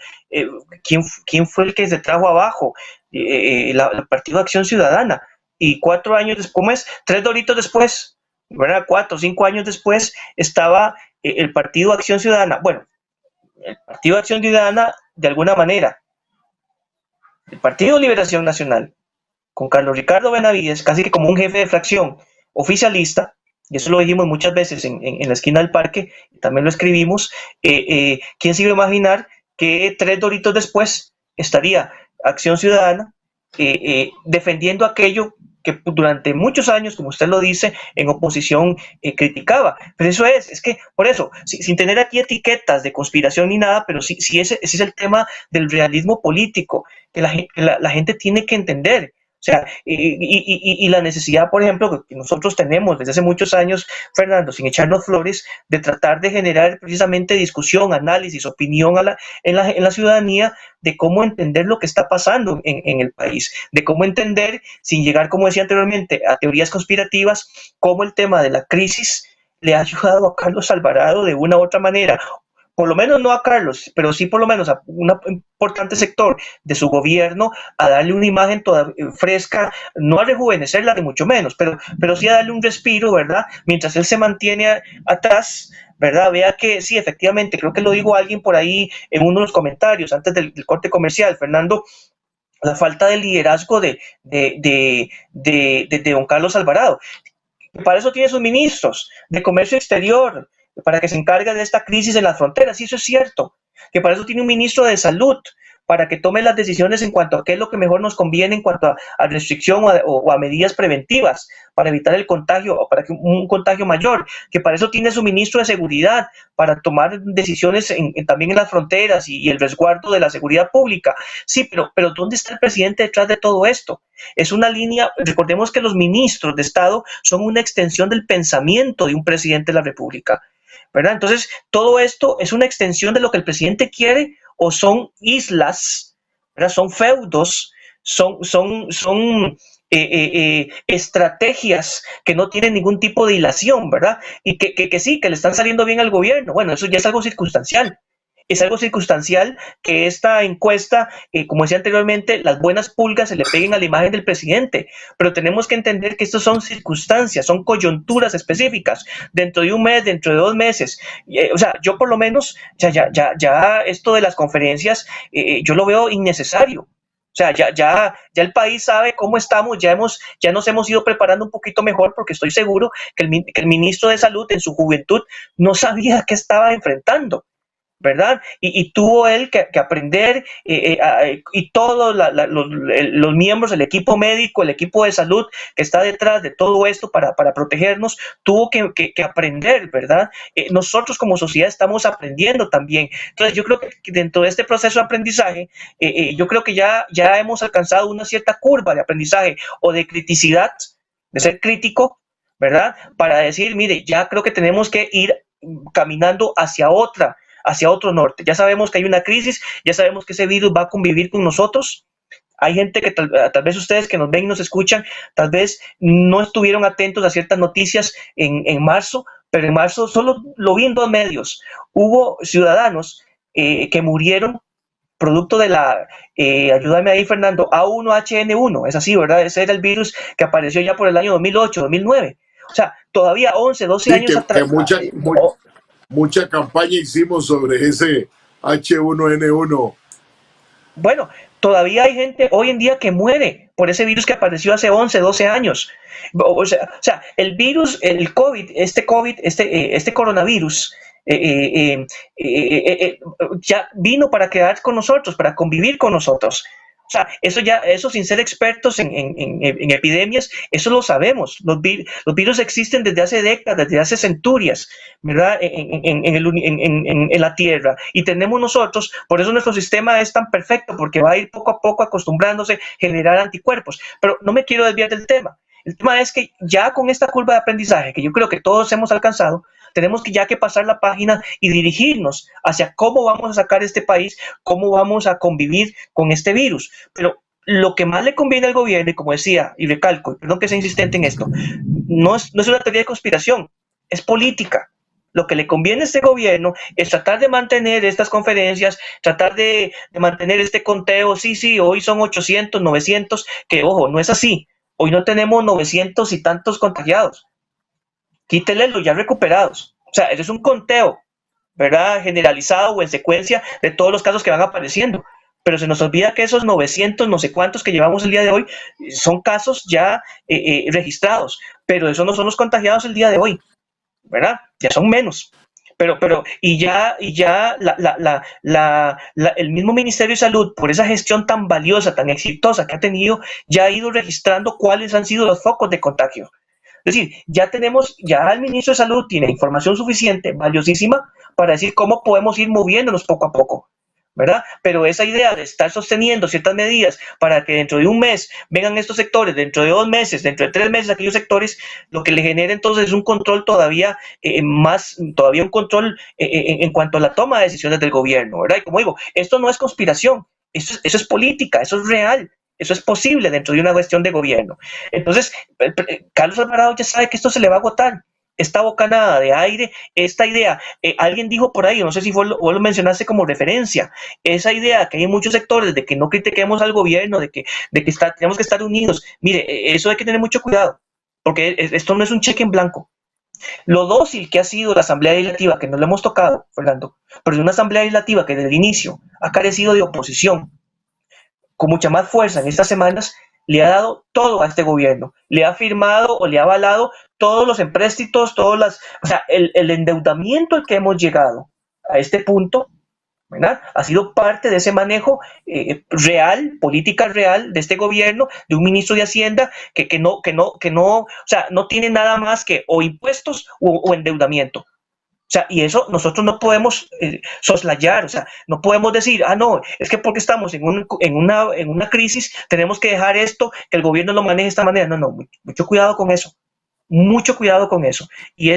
¿quién fue el que se trajo abajo? El Partido de Acción Ciudadana. Y 4 años después, ¿cómo es? 3 doritos después, ¿verdad? 4 o 5 años después estaba el Partido de Acción Ciudadana. Bueno, el Partido de Acción Ciudadana, de alguna manera, el Partido de Liberación Nacional, con Carlos Ricardo Benavides, casi que como un jefe de fracción oficialista, y eso lo dijimos muchas veces en la esquina del parque, también lo escribimos, ¿quién se iba a imaginar que 3 doritos después estaría Acción Ciudadana defendiendo aquello que durante muchos años, como usted lo dice, en oposición criticaba? Pero eso es que, por eso, sin tener aquí etiquetas de conspiración ni nada, pero sí ese es el tema del realismo político, que la gente tiene que entender. O sea, y la necesidad, por ejemplo, que nosotros tenemos desde hace muchos años, Fernando, sin echarnos flores, de tratar de generar precisamente discusión, análisis, opinión en la ciudadanía de cómo entender lo que está pasando en el país, de cómo entender, sin llegar, como decía anteriormente, a teorías conspirativas, cómo el tema de la crisis le ha ayudado a Carlos Alvarado de una u otra manera. Por lo menos no a Carlos, pero sí por lo menos a un importante sector de su gobierno, a darle una imagen toda fresca, no a rejuvenecerla ni mucho menos, pero sí a darle un respiro, ¿verdad? Mientras él se mantiene atrás, ¿verdad? Vea que sí, efectivamente, creo que lo dijo alguien por ahí en uno de los comentarios antes del corte comercial, Fernando, la falta de liderazgo de don Carlos Alvarado. Para eso tiene sus ministros de comercio exterior, para que se encargue de esta crisis en las fronteras, y eso es cierto, que para eso tiene un ministro de salud, para que tome las decisiones en cuanto a qué es lo que mejor nos conviene en cuanto a restricción o a medidas preventivas para evitar el contagio o para que un contagio mayor, que para eso tiene su ministro de seguridad, para tomar decisiones también en las fronteras y el resguardo de la seguridad pública. Sí, pero ¿dónde está el presidente detrás de todo esto? Es una línea, recordemos que los ministros de Estado son una extensión del pensamiento de un presidente de la República, ¿verdad? Entonces, todo esto es una extensión de lo que el presidente quiere, o son islas, ¿verdad? Son feudos, son estrategias que no tienen ningún tipo de hilación, ¿verdad? Y que sí, que le están saliendo bien al gobierno. Bueno, eso ya es algo circunstancial. Es algo circunstancial que esta encuesta, como decía anteriormente, las buenas pulgas se le peguen a la imagen del presidente, pero tenemos que entender que estas son circunstancias, son coyunturas específicas, dentro de un mes, dentro de 2 meses. O sea, yo por lo menos, ya esto de las conferencias, yo lo veo innecesario. O sea, ya el país sabe cómo estamos, ya nos hemos ido preparando un poquito mejor, porque estoy seguro que el ministro de Salud en su juventud no sabía qué estaba enfrentando, ¿verdad? Y tuvo él que aprender, y todos los miembros, el equipo médico, el equipo de salud que está detrás de todo esto para protegernos, tuvo que aprender, ¿verdad? Nosotros como sociedad estamos aprendiendo también. Entonces yo creo que dentro de este proceso de aprendizaje, yo creo que ya hemos alcanzado una cierta curva de aprendizaje o de criticidad, de ser crítico, ¿verdad? Para decir, mire, ya creo que tenemos que ir caminando hacia otro norte. Ya sabemos que hay una crisis, ya sabemos que ese virus va a convivir con nosotros. Hay gente que tal vez ustedes que nos ven y nos escuchan, tal vez no estuvieron atentos a ciertas noticias en marzo, pero en marzo solo lo vi en 2 medios. Hubo ciudadanos que murieron producto de la, ayúdame ahí Fernando, A1HN1, es así, ¿verdad? Ese era el virus que apareció ya por el año 2008, 2009. O sea, todavía 11, 12 años atrás. Mucha campaña hicimos sobre ese H1N1. Bueno, todavía hay gente hoy en día que muere por ese virus que apareció hace 11, 12 años. O sea, el virus, el COVID, este coronavirus, ya vino para quedar con nosotros, para convivir con nosotros. O sea, eso sin ser expertos en epidemias, eso lo sabemos. Los virus existen desde hace décadas, desde hace centurias, ¿verdad? En la Tierra. Y tenemos nosotros, por eso nuestro sistema es tan perfecto, porque va a ir poco a poco acostumbrándose a generar anticuerpos. Pero no me quiero desviar del tema. El tema es que ya con esta curva de aprendizaje, que yo creo que todos hemos alcanzado, tenemos que pasar la página y dirigirnos hacia cómo vamos a sacar este país, cómo vamos a convivir con este virus. Pero lo que más le conviene al gobierno, y como decía, y recalco, y perdón que sea insistente en esto, no es una teoría de conspiración, es política. Lo que le conviene a este gobierno es tratar de mantener estas conferencias, tratar de mantener este conteo. Sí, hoy son 800, 900, que ojo, no es así. Hoy no tenemos 900 y tantos contagiados. Quítele los ya recuperados. O sea, eso es un conteo, ¿verdad? Generalizado o en secuencia de todos los casos que van apareciendo. Pero se nos olvida que esos 900, no sé cuántos que llevamos el día de hoy, son casos ya registrados. Pero esos no son los contagiados el día de hoy, ¿verdad? Ya son menos. Y ya el mismo Ministerio de Salud, por esa gestión tan valiosa, tan exitosa que ha tenido, ya ha ido registrando cuáles han sido los focos de contagio. Es decir, ya el Ministro de Salud tiene información suficiente, valiosísima, para decir cómo podemos ir moviéndonos poco a poco, ¿verdad? Pero esa idea de estar sosteniendo ciertas medidas para que dentro de un mes vengan estos sectores, dentro de 2 meses, dentro de 3 meses aquellos sectores, lo que le genera entonces es un control todavía un control en cuanto a la toma de decisiones del gobierno, ¿verdad? Y como digo, esto no es conspiración, eso es política, eso es real. Eso es posible dentro de una cuestión de gobierno. Entonces, Carlos Alvarado ya sabe que esto se le va a agotar. Esta bocanada de aire, esta idea, alguien dijo por ahí, no sé si vos lo mencionaste como referencia, esa idea que hay en muchos sectores de que no critiquemos al gobierno, de que tenemos que estar unidos. Mire, eso hay que tener mucho cuidado, porque esto no es un cheque en blanco. Lo dócil que ha sido la Asamblea Legislativa, que no lo hemos tocado, Fernando, pero es una Asamblea Legislativa que desde el inicio ha carecido de oposición, con mucha más fuerza en estas semanas, le ha dado todo a este gobierno, le ha firmado o le ha avalado todos los empréstitos, o sea, el endeudamiento al que hemos llegado a este punto, ¿verdad? Ha sido parte de ese manejo real, política real de este gobierno, de un ministro de Hacienda que no, o sea, no tiene nada más que o impuestos o endeudamiento. O sea, y eso nosotros no podemos soslayar, o sea, no podemos decir, no, es que porque estamos en una crisis tenemos que dejar esto, que el gobierno lo maneje de esta manera. No, mucho cuidado con eso. Mucho cuidado con eso. Y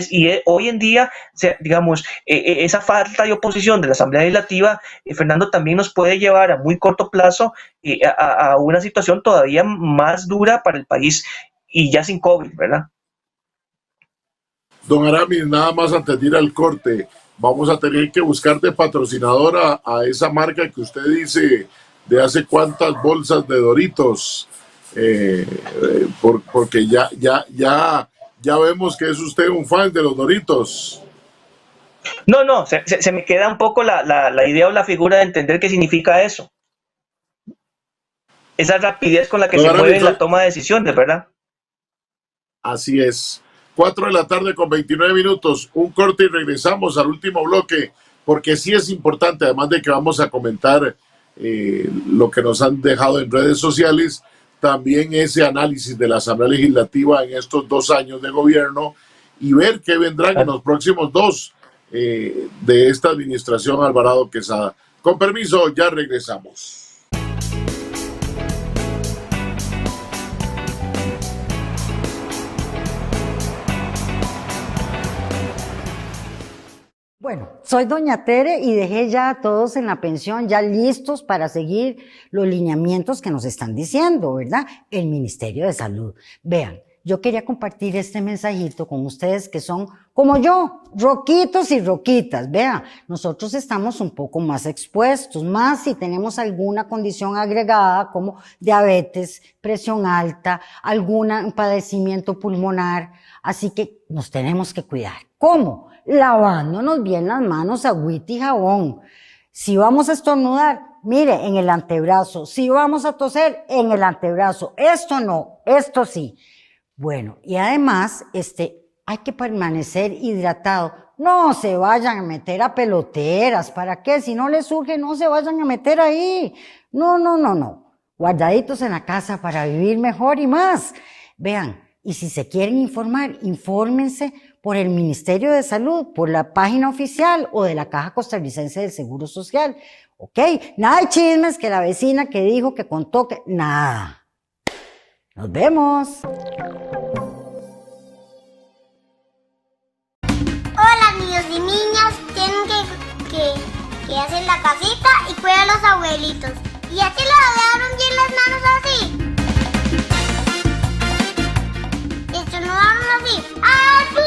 hoy en día, digamos, esa falta de oposición de la Asamblea Legislativa, Fernando, también nos puede llevar a muy corto plazo a una situación todavía más dura para el país y ya sin COVID, ¿verdad? Don Aramis, nada más antes de ir al corte, vamos a tener que buscar de patrocinadora a esa marca que usted dice de hace cuántas bolsas de Doritos, porque ya vemos que es usted un fan de los Doritos. No, se me queda un poco la idea o la figura de entender qué significa eso. Esa rapidez con la que se mueve la toma de decisiones, ¿verdad? Así es. 4 de la tarde con 29 minutos, un corte y regresamos al último bloque, porque sí es importante, además de que vamos a comentar lo que nos han dejado en redes sociales, también ese análisis de la Asamblea Legislativa en estos 2 años de gobierno y ver qué vendrán en los próximos 2 de esta administración Alvarado Quesada. Con permiso, ya regresamos. Bueno, soy doña Tere y dejé ya a todos en la pensión ya listos para seguir los lineamientos que nos están diciendo, ¿verdad? El Ministerio de Salud. Vean, yo quería compartir este mensajito con ustedes que son como yo, roquitos y roquitas. Vean, nosotros estamos un poco más expuestos, más si tenemos alguna condición agregada como diabetes, presión alta, algún padecimiento pulmonar, así que nos tenemos que cuidar. ¿Cómo? Lavándonos bien las manos, agüita y jabón. Si vamos a estornudar, mire, en el antebrazo. Si vamos a toser, en el antebrazo. Esto no, esto sí. Bueno, y además, hay que permanecer hidratado. No se vayan a meter a peloteras. ¿Para qué? Si no les surge, no se vayan a meter ahí. No. Guardaditos en la casa para vivir mejor y más. Vean, y si se quieren informar, infórmense por el Ministerio de Salud, por la página oficial o de la Caja Costarricense del Seguro Social. ¿Ok? Nada de chismes que la vecina que dijo que contó que... Nada. Nos vemos. Hola niños y niñas, tienen que hacer la casita y cuidar a los abuelitos. Y así le lavaron bien las manos así. Esto no vamos así. ¡Azul!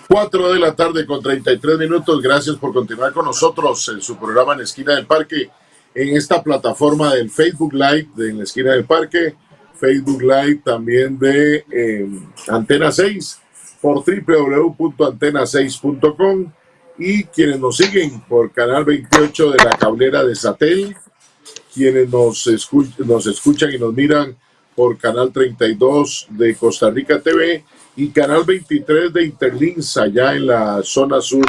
Cuatro de la tarde con 33 minutos. Gracias por continuar con nosotros en su programa En la Esquina del Parque, en esta plataforma del Facebook Live de En la Esquina del Parque, Facebook Live también de Antena 6 por www.antena6.com, y quienes nos siguen por Canal 28 de la cablera de Satel, quienes nos escuchan y nos miran por Canal 32 de Costa Rica TV y Canal 23 de Interlinks allá en la zona sur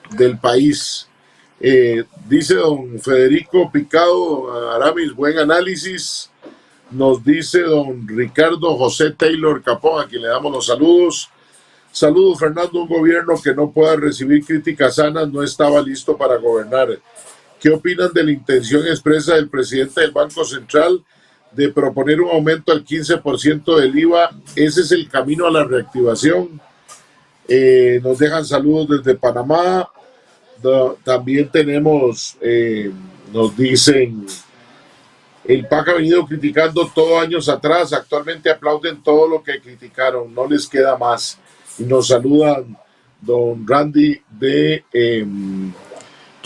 del país. Dice don Federico Picado Aramis, buen análisis. Nos dice don Ricardo José Taylor Capón, a quien le damos los saludos. Saludos, Fernando. Un gobierno que no pueda recibir críticas sanas no estaba listo para gobernar. ¿Qué opinan de la intención expresa del presidente del Banco Central de proponer un aumento al 15% del IVA? Ese es el camino a la reactivación. Nos dejan saludos desde Panamá. También tenemos, nos dicen, el PAC ha venido criticando todo años atrás, actualmente aplauden todo lo que criticaron, no les queda más. Y nos saludan don Randy que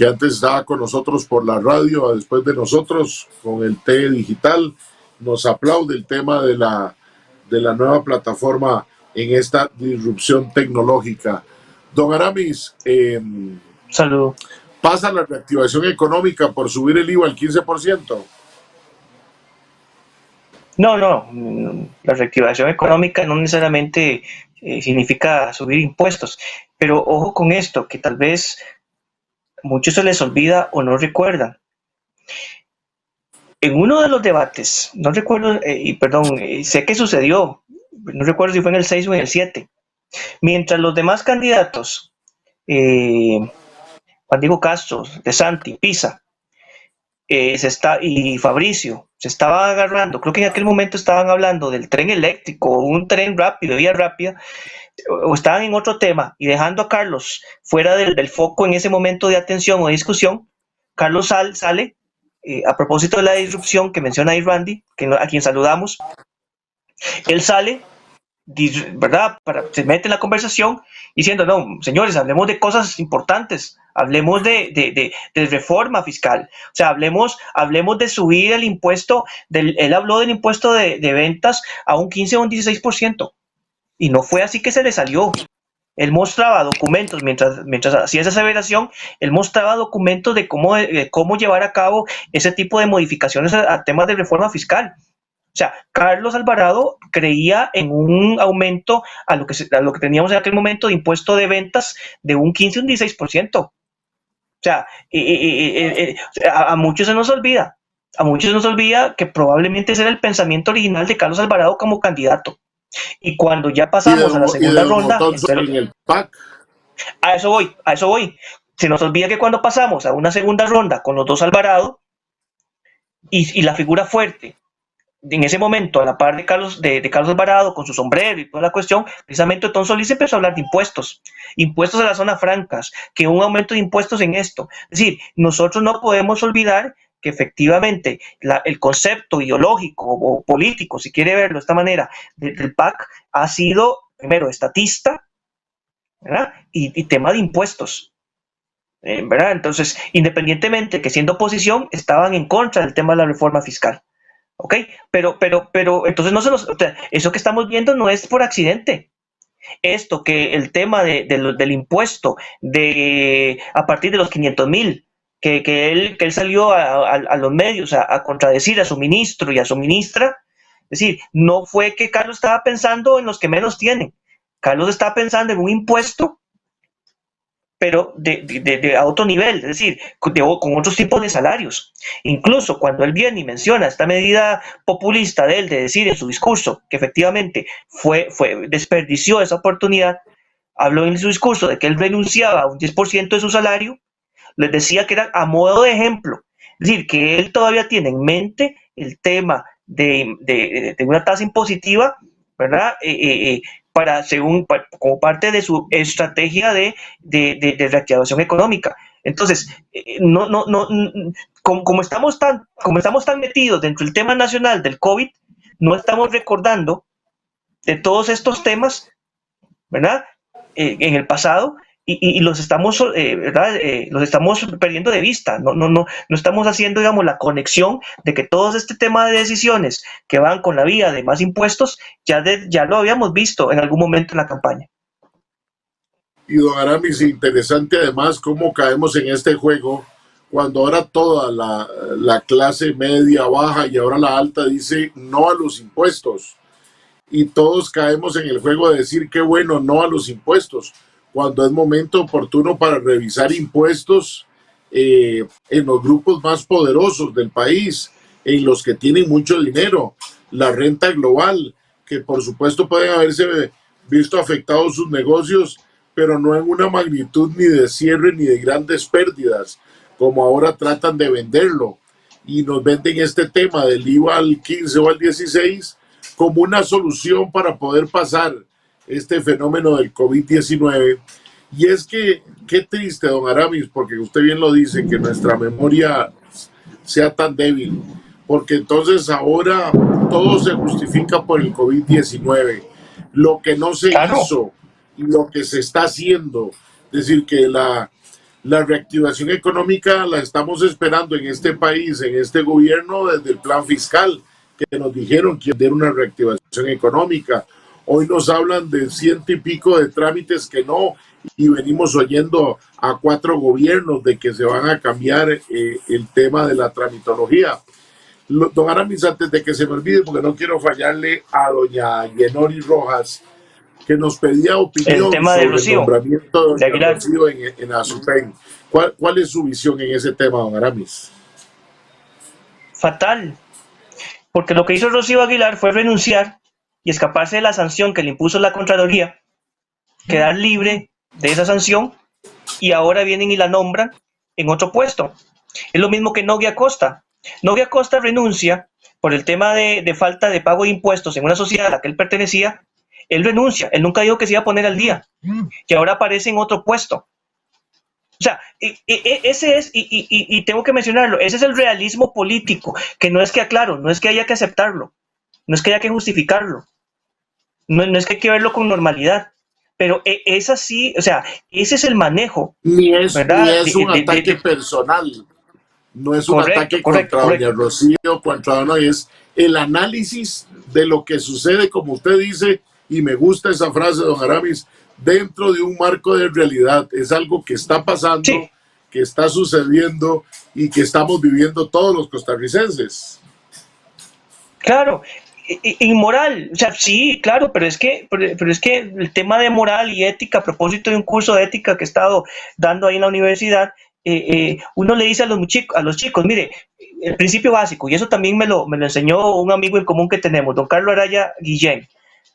antes estaba con nosotros por la radio, después de nosotros con el T digital. Nos aplaude el tema de la nueva plataforma en esta disrupción tecnológica. Don Aramis, Saludo. ¿pasa la reactivación económica por subir el IVA al 15%? No, la reactivación económica no necesariamente significa subir impuestos, pero ojo con esto, que tal vez muchos se les olvida o no recuerdan. En uno de los debates, no recuerdo, sé que sucedió, no recuerdo si fue en el 6 o en el 7, mientras los demás candidatos, Juan Diego Castro, De Santi, Pisa, y Fabricio, se estaban agarrando, creo que en aquel momento estaban hablando del tren eléctrico, un tren rápido, vía rápida, o estaban en otro tema, y dejando a Carlos fuera del foco en ese momento de atención o discusión. Carlos sale, a propósito de la disrupción que menciona ahí Randy, a quien saludamos, él sale, ¿verdad? Se mete en la conversación diciendo, no, señores, hablemos de cosas importantes, hablemos de reforma fiscal, o sea, hablemos de subir el impuesto, él habló del impuesto de ventas a un 15 o un 16%, y no fue así que se le salió. Él mostraba documentos, mientras hacía esa aseveración, él mostraba documentos de cómo llevar a cabo ese tipo de modificaciones a temas de reforma fiscal. O sea, Carlos Alvarado creía en un aumento a lo que teníamos en aquel momento de impuesto de ventas de un 15 o un 16%. O sea, a muchos se nos olvida que probablemente ese era el pensamiento original de Carlos Alvarado como candidato. Y cuando ya pasamos a la segunda ronda, en el PAC. A eso voy. Se nos olvida que cuando pasamos a una segunda ronda con los dos Alvarado y la figura fuerte, en ese momento, a la par de Carlos Alvarado, con su sombrero y toda la cuestión, precisamente Tom Solís empezó a hablar de impuestos a las zonas francas, que un aumento de impuestos en esto. Es decir, nosotros no podemos olvidar que efectivamente el concepto ideológico o político, si quiere verlo de esta manera, del PAC ha sido, primero, estatista, ¿verdad? Y tema de impuestos. ¿Verdad? Entonces, independientemente que siendo oposición, estaban en contra del tema de la reforma fiscal. ¿Ok? Pero, entonces eso que estamos viendo no es por accidente. Esto que el tema del impuesto a partir de los 500,000, que él salió a los medios a contradecir a su ministro y a su ministra, es decir, no fue que Carlos estaba pensando en los que menos tienen. Carlos estaba pensando en un impuesto, pero a otro nivel, es decir, con otros tipos de salarios. Incluso cuando él viene y menciona esta medida populista de él de decir en su discurso que efectivamente desperdició esa oportunidad, habló en su discurso de que él renunciaba a un 10% de su salario, les decía que era a modo de ejemplo, es decir, que él todavía tiene en mente el tema de una tasa impositiva, ¿verdad? Como parte de su estrategia de reactivación económica. Entonces, como estamos tan metidos dentro del tema nacional del COVID, no estamos recordando de todos estos temas, ¿verdad? En el pasado, y los estamos, ¿verdad? Los estamos perdiendo de vista. No estamos haciendo, digamos, la conexión de que todo este tema de decisiones que van con la vía de más impuestos ya lo habíamos visto en algún momento en la campaña. Y don Aramis, interesante además cómo caemos en este juego cuando ahora toda la clase media, baja y ahora la alta dice no a los impuestos. Y todos caemos en el juego de decir qué bueno, no a los impuestos, cuando es momento oportuno para revisar impuestos en los grupos más poderosos del país, en los que tienen mucho dinero, la renta global, que por supuesto pueden haberse visto afectados sus negocios, pero no en una magnitud ni de cierre ni de grandes pérdidas, como ahora tratan de venderlo. Y nos venden este tema del IVA al 15 o al 16 como una solución para poder pasar este fenómeno del COVID-19. Y es que, qué triste, don Aramis, porque usted bien lo dice, que nuestra memoria sea tan débil, porque entonces ahora todo se justifica por el COVID-19. Lo que no se hizo y lo que se está haciendo, es decir, que la reactivación económica la estamos esperando en este país, en este gobierno, desde el plan fiscal, que nos dijeron que era una reactivación económica. Hoy nos hablan de 100 y pico de trámites que no, y venimos oyendo a 4 gobiernos de que se van a cambiar el tema de la tramitología. Don Aramis, antes de que se me olvide, porque no quiero fallarle a doña Yenori Rojas, que nos pedía opinión sobre el nombramiento de Rocío en Azupen. ¿Cuál es su visión en ese tema, don Aramis? Fatal, porque lo que hizo Rocío Aguilar fue renunciar y escaparse de la sanción que le impuso la Contraloría, quedar libre de esa sanción, y ahora vienen y la nombran en otro puesto. Es lo mismo que Nogui Acosta. Nogui Acosta renuncia por el tema de falta de pago de impuestos en una sociedad a la que él pertenecía. Él renuncia, él nunca dijo que se iba a poner al día, y ahora aparece en otro puesto. O sea, ese es, y tengo que mencionarlo, ese es el realismo político, que no es que, aclaro, no es que haya que aceptarlo, no es que haya que justificarlo, no es que hay que verlo con normalidad, pero es así, o sea, ese es el manejo. Ni es un ataque personal, no es un ataque contra doña Rocío, contra doña, es el análisis de lo que sucede, como usted dice, y me gusta esa frase, don Aramis, dentro de un marco de realidad. Es algo que está pasando, sí, que está sucediendo y que estamos viviendo todos los costarricenses. Claro, inmoral, o sea, sí, claro, pero es que el tema de moral y ética, a propósito de un curso de ética que he estado dando ahí en la universidad, uno le dice a los chicos, mire, el principio básico, y eso también me lo enseñó un amigo en común que tenemos, don Carlos Araya Guillén,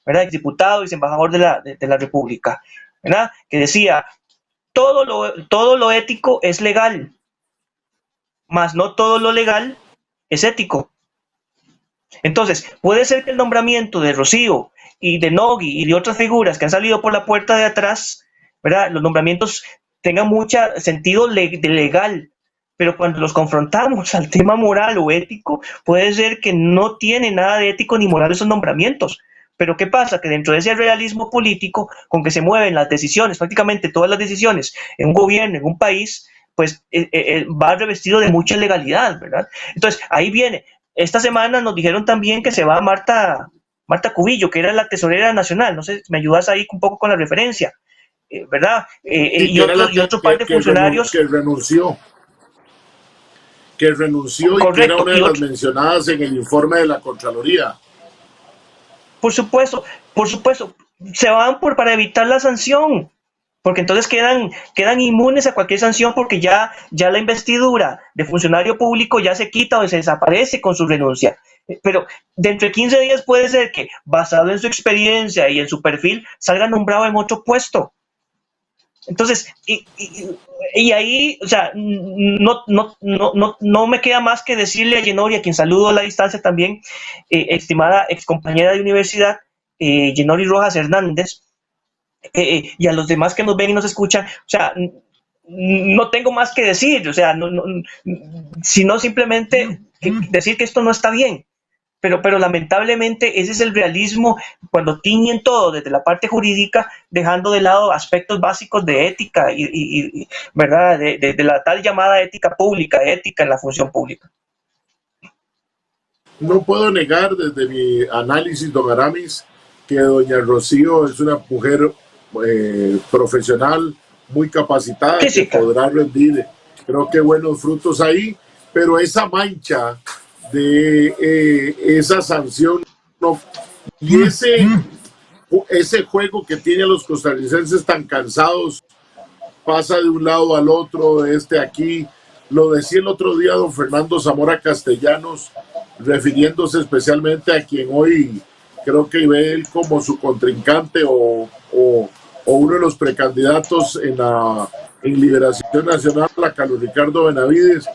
¿verdad? Exdiputado y embajador de la República, ¿verdad? Que decía, todo lo ético es legal, mas no todo lo legal es ético. Entonces, puede ser que el nombramiento de Rocío y de Nogui y de otras figuras que han salido por la puerta de atrás, ¿verdad? Los nombramientos tengan mucho sentido legal, pero cuando los confrontamos al tema moral o ético, puede ser que no tiene nada de ético ni moral esos nombramientos. Pero ¿qué pasa? Que dentro de ese realismo político con que se mueven las decisiones, prácticamente todas las decisiones en un gobierno, en un país, pues va revestido de mucha legalidad, ¿verdad? Entonces, ahí viene. Esta semana nos dijeron también que se va Marta Cubillo, que era la tesorera nacional. No sé, me ayudas ahí un poco con la referencia, ¿verdad? Y otro par de funcionarios. Que renunció. Correcto, y que era una de las mencionadas en el informe de la Contraloría. Por supuesto, se van para evitar la sanción, porque entonces quedan inmunes a cualquier sanción, porque ya la investidura de funcionario público ya se quita o se desaparece con su renuncia. Pero dentro de 15 días puede ser que, basado en su experiencia y en su perfil, salga nombrado en otro puesto. Entonces, y ahí, o sea, no me queda más que decirle a Yenori, a quien saludo a la distancia también, estimada excompañera de universidad, Yenori Rojas Hernández, y a los demás que nos ven y nos escuchan, o sea, no tengo más que decir, o sea, sino simplemente decir que esto no está bien. Pero lamentablemente ese es el realismo cuando tiñen todo desde la parte jurídica, dejando de lado aspectos básicos de ética y ¿verdad? De la tal llamada ética pública, ética en la función pública. No puedo negar desde mi análisis, don Aramis, que doña Rocío es una mujer profesional, muy capacitada, que podrá rendir, creo que buenos frutos ahí, pero esa mancha de esa sanción y ese juego que tienen los costarricenses tan cansados, pasa de un lado al otro, de aquí. Lo decía el otro día don Fernando Zamora Castellanos, refiriéndose especialmente a quien hoy creo que ve él como su contrincante o uno de los precandidatos en Liberación Nacional, a Carlos Ricardo Benavides,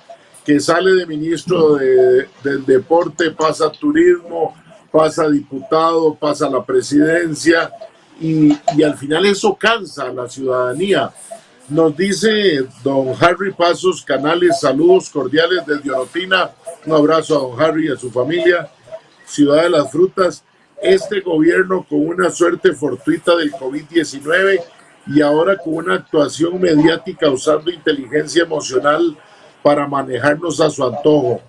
que sale de ministro del deporte, pasa a turismo, pasa a diputado, pasa a la presidencia, y al final eso cansa a la ciudadanía. Nos dice don Harry Pasos Canales, saludos cordiales desde Orotina, un abrazo a don Harry y a su familia, Ciudad de las Frutas. Este gobierno con una suerte fortuita del COVID-19 y ahora con una actuación mediática usando inteligencia emocional para manejarnos a su antojo,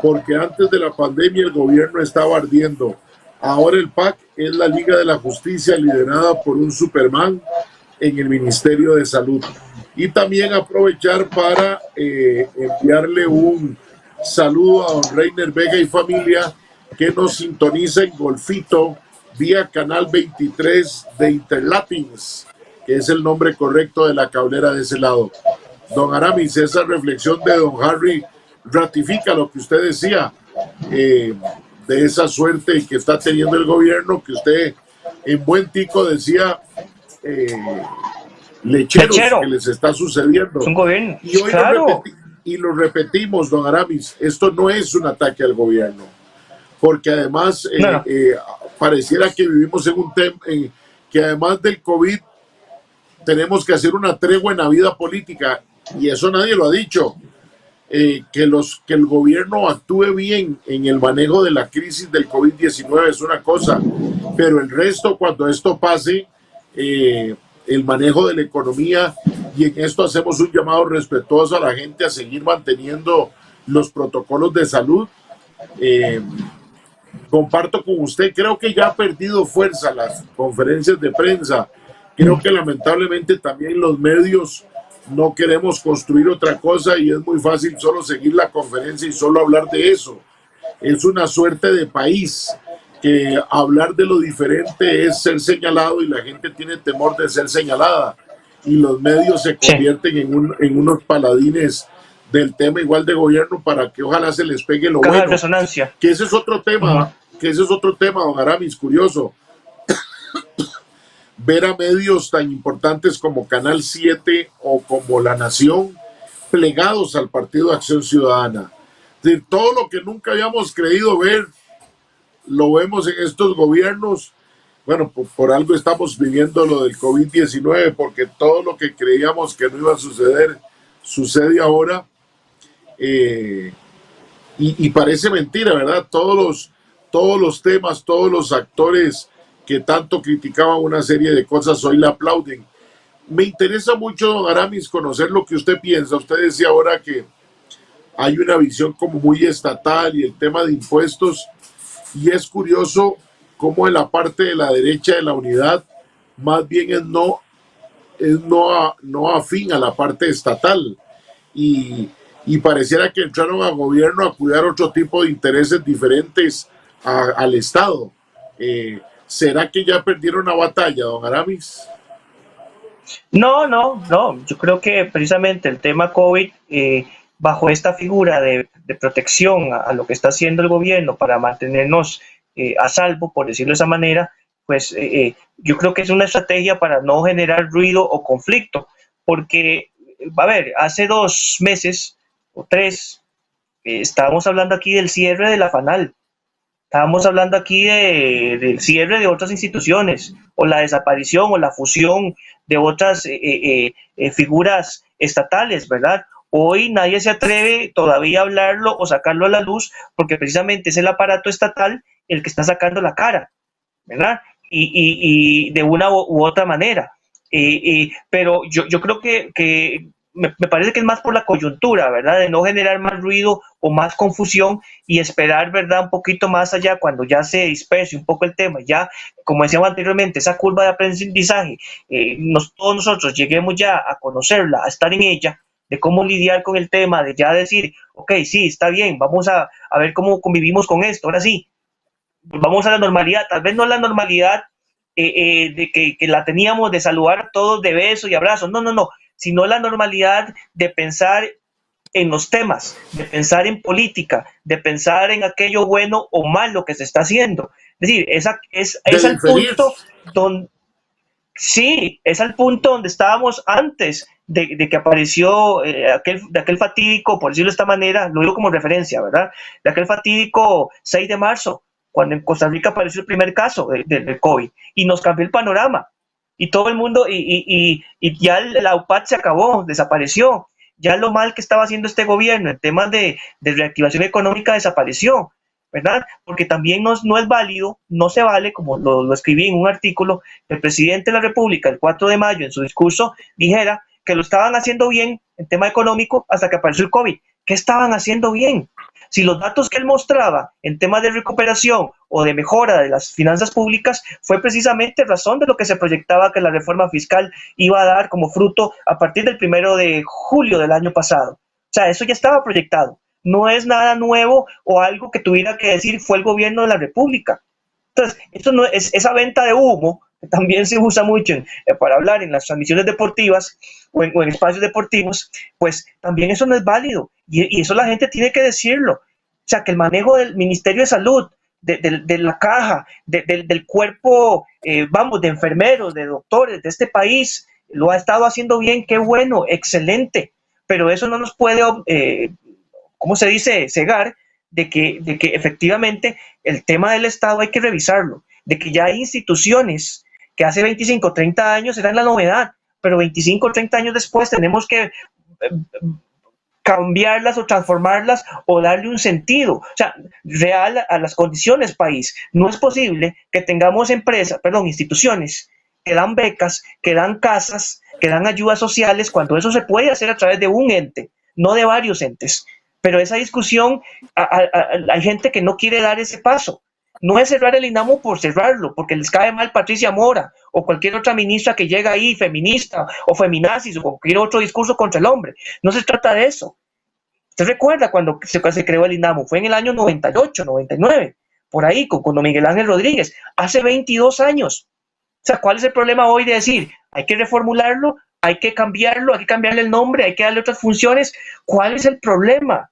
porque antes de la pandemia el gobierno estaba ardiendo. Ahora el PAC es la Liga de la Justicia liderada por un Superman en el Ministerio de Salud. Y también aprovechar para enviarle un saludo a don Reiner Vega y familia, que nos sintoniza en Golfito vía Canal 23 de Interlatins, que es el nombre correcto de la cablera de ese lado. Don Aramis, esa reflexión de don Harry ratifica lo que usted decía, de esa suerte que está teniendo el gobierno, que usted en buen tico decía, lecheros que les está sucediendo. Es un gobierno. Y hoy claro. lo repetimos, don Aramis, esto no es un ataque al gobierno, porque además pareciera que vivimos en un tema que además del COVID tenemos que hacer una tregua en la vida política, y eso nadie lo ha dicho. Que el gobierno actúe bien en el manejo de la crisis del COVID-19 es una cosa, pero el resto, cuando esto pase, el manejo de la economía, y en esto hacemos un llamado respetuoso a la gente a seguir manteniendo los protocolos de salud. Comparto con usted, creo que ya ha perdido fuerza las conferencias de prensa. Creo que lamentablemente también los medios no queremos construir otra cosa, y es muy fácil solo seguir la conferencia y solo hablar de eso. Es una suerte de país que hablar de lo diferente es ser señalado, y la gente tiene temor de ser señalada, y los medios se convierten en unos paladines del tema igual de gobierno para que ojalá se les pegue lo bueno. Resonancia. Que ese es otro tema, don Aramis, curioso. ver a medios tan importantes como Canal 7 o como La Nación plegados al Partido de Acción Ciudadana. Es decir, todo lo que nunca habíamos creído ver, lo vemos en estos gobiernos. Bueno, por algo estamos viviendo lo del COVID-19, porque todo lo que creíamos que no iba a suceder, sucede ahora. Y parece mentira, ¿verdad? Todos los temas, todos los actores que tanto criticaban una serie de cosas, hoy le aplauden. Me interesa mucho, don Aramis, conocer lo que usted piensa. Usted decía ahora que hay una visión como muy estatal y el tema de impuestos, y es curioso cómo en la parte de la derecha de la unidad más bien es no afín a la parte estatal, y pareciera que entraron al gobierno a cuidar otro tipo de intereses diferentes al Estado. ¿Será que ya perdieron la batalla, don Aramis? No. Yo creo que precisamente el tema COVID, bajo esta figura de protección a lo que está haciendo el gobierno para mantenernos a salvo, por decirlo de esa manera, pues yo creo que es una estrategia para no generar ruido o conflicto, porque, a ver, hace 2 meses o 3, estábamos hablando aquí del cierre de la FANAL. Estábamos hablando aquí del cierre de otras instituciones, o la desaparición o la fusión de otras figuras estatales, ¿verdad? Hoy nadie se atreve todavía a hablarlo o sacarlo a la luz, porque precisamente es el aparato estatal el que está sacando la cara, ¿verdad? Y de una u otra manera. Pero yo creo que me parece que es más por la coyuntura, ¿verdad? De no generar más ruido o más confusión y esperar, ¿verdad? Un poquito más allá, cuando ya se disperse un poco el tema, ya, como decíamos anteriormente, esa curva de aprendizaje, todos nosotros lleguemos ya a conocerla, a estar en ella, de cómo lidiar con el tema, de ya decir, ok, sí, está bien, vamos a ver cómo convivimos con esto, ahora sí, vamos a la normalidad, tal vez no la normalidad de que la teníamos de saludar a todos de besos y abrazos, no, sino la normalidad de pensar en los temas, de pensar en política, de pensar en aquello bueno o malo que se está haciendo. Es decir, es al punto donde, sí, es al punto donde estábamos antes de que apareció aquel fatídico, por decirlo de esta manera, lo digo como referencia, ¿verdad? De aquel fatídico 6 de marzo, cuando en Costa Rica apareció el primer caso del COVID, y nos cambió el panorama. Y todo el mundo, y ya la UPAD se acabó, desapareció. Ya lo mal que estaba haciendo este gobierno en temas de reactivación económica desapareció, ¿verdad? Porque también no es válido, no se vale, como lo escribí en un artículo, que el presidente de la República el 4 de mayo en su discurso dijera que lo estaban haciendo bien en tema económico hasta que apareció el COVID. ¿Qué estaban haciendo bien? Si los datos que él mostraba en temas de recuperación o de mejora de las finanzas públicas fue precisamente razón de lo que se proyectaba que la reforma fiscal iba a dar como fruto a partir del 1 de julio del año pasado. O sea, eso ya estaba proyectado. No es nada nuevo o algo que tuviera que decir fue el gobierno de la República. Entonces, esto no es esa venta de humo que también se usa mucho para hablar en las transmisiones deportivas o en espacios deportivos, pues también eso no es válido. Y eso la gente tiene que decirlo. O sea, que el manejo del Ministerio de Salud, de la caja, del cuerpo, de enfermeros, de doctores de este país, lo ha estado haciendo bien, qué bueno, excelente. Pero eso no nos puede, ¿cómo se dice?, cegar de que efectivamente el tema del Estado hay que revisarlo, de que ya hay instituciones que hace 25, 30 años eran la novedad, pero 25, 30 años después tenemos que cambiarlas o transformarlas o darle un sentido, o sea, real a las condiciones país. No es posible que tengamos instituciones que dan becas, que dan casas, que dan ayudas sociales, cuando eso se puede hacer a través de un ente, no de varios entes. Pero esa discusión, hay gente que no quiere dar ese paso. No es cerrar el INAMO por cerrarlo, porque les cae mal Patricia Mora o cualquier otra ministra que llega ahí, feminista o feminazis o cualquier otro discurso contra el hombre. No se trata de eso. Usted recuerda cuando se creó el INAMO, fue en el año 98, 99, por ahí, con don Miguel Ángel Rodríguez, hace 22 años. O sea, ¿cuál es el problema hoy de decir, hay que reformularlo, hay que cambiarlo, hay que cambiarle el nombre, hay que darle otras funciones? ¿Cuál es el problema?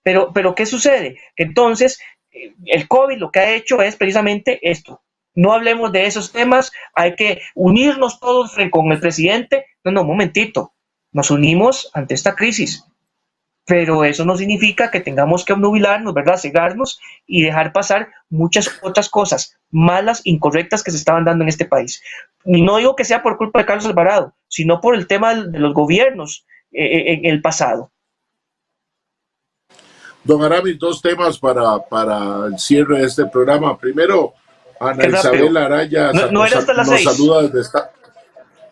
Pero ¿qué sucede? Entonces, el COVID lo que ha hecho es precisamente esto, no hablemos de esos temas, hay que unirnos todos con el presidente. No, un momentito, nos unimos ante esta crisis, pero eso no significa que tengamos que obnubilarnos, ¿verdad? Cegarnos y dejar pasar muchas otras cosas malas, incorrectas que se estaban dando en este país. Y no digo que sea por culpa de Carlos Alvarado, sino por el tema de los gobiernos en el pasado. Don Aramis, dos temas para el cierre de este programa. Primero, Ana Isabel Araya nos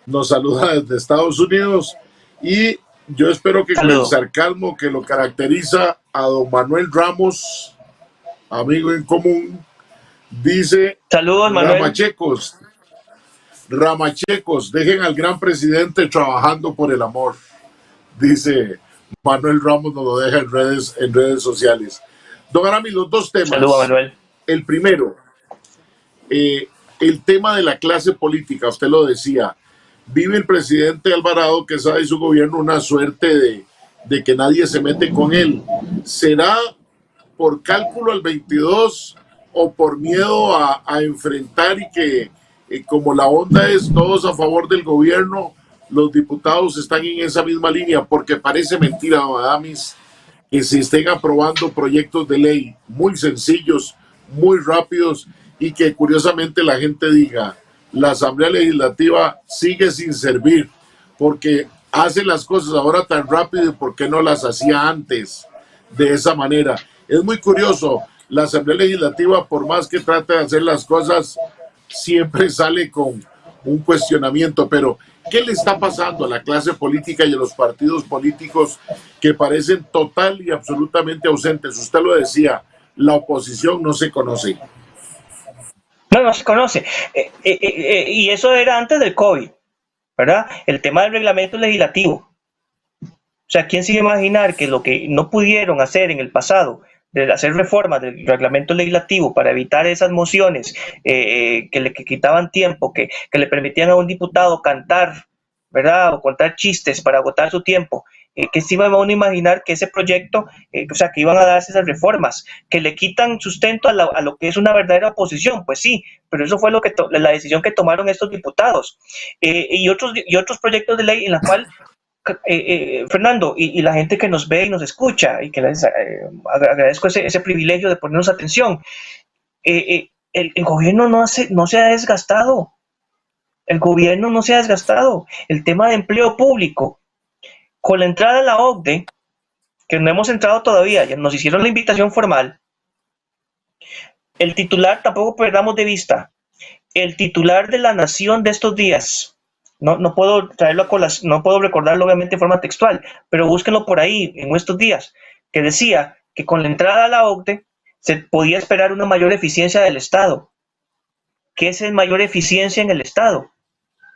saluda desde Estados Unidos, y yo espero que con el sarcasmo que lo caracteriza a don Manuel Ramos, amigo en común, dice: saludos, Manuel. Ramachecos, dejen al gran presidente trabajando por el amor. Dice Manuel Ramos, nos lo deja en redes sociales. Don Aramis, los dos temas. Saludos, Manuel. El primero, el tema de la clase política, usted lo decía. Vive el presidente Alvarado Quesada y su gobierno una suerte de que nadie se mete con él. ¿Será por cálculo al 22 o por miedo a enfrentar, y que como la onda es todos a favor del gobierno, los diputados están en esa misma línea? Porque parece mentira, Adamis, que se estén aprobando proyectos de ley muy sencillos, muy rápidos, y que curiosamente la gente diga: la Asamblea Legislativa sigue sin servir, porque hace las cosas ahora tan rápido, y por qué no las hacía antes de esa manera. Es muy curioso, la Asamblea Legislativa, por más que trate de hacer las cosas, siempre sale con un cuestionamiento. Pero ¿qué le está pasando a la clase política y a los partidos políticos que parecen total y absolutamente ausentes? Usted lo decía, la oposición no se conoce. No se conoce. Y eso era antes del COVID, ¿verdad? El tema del reglamento legislativo. O sea, ¿quién se iba a imaginar que lo que no pudieron hacer en el pasado, de hacer reformas del reglamento legislativo para evitar esas mociones que le quitaban tiempo, que le permitían a un diputado cantar, ¿verdad? O contar chistes para agotar su tiempo? Que se iba a uno imaginar que ese proyecto, o sea, que iban a darse esas reformas, que le quitan sustento a lo que es una verdadera oposición. Pues sí, pero eso fue la decisión que tomaron estos diputados. Y otros proyectos de ley en la cual, Fernando, y la gente que nos ve y nos escucha, y que les agradezco ese privilegio de ponernos atención, el gobierno no se ha desgastado. El gobierno no se ha desgastado. El tema de empleo público, con la entrada a la OCDE, que no hemos entrado todavía, ya nos hicieron la invitación formal. El titular, tampoco perdamos de vista, el titular de La Nación de estos días, no puedo traerlo no puedo recordarlo obviamente en forma textual, pero búsquenlo por ahí en estos días, que decía que con la entrada a la OCDE se podía esperar una mayor eficiencia del Estado. ¿Qué es mayor eficiencia en el Estado?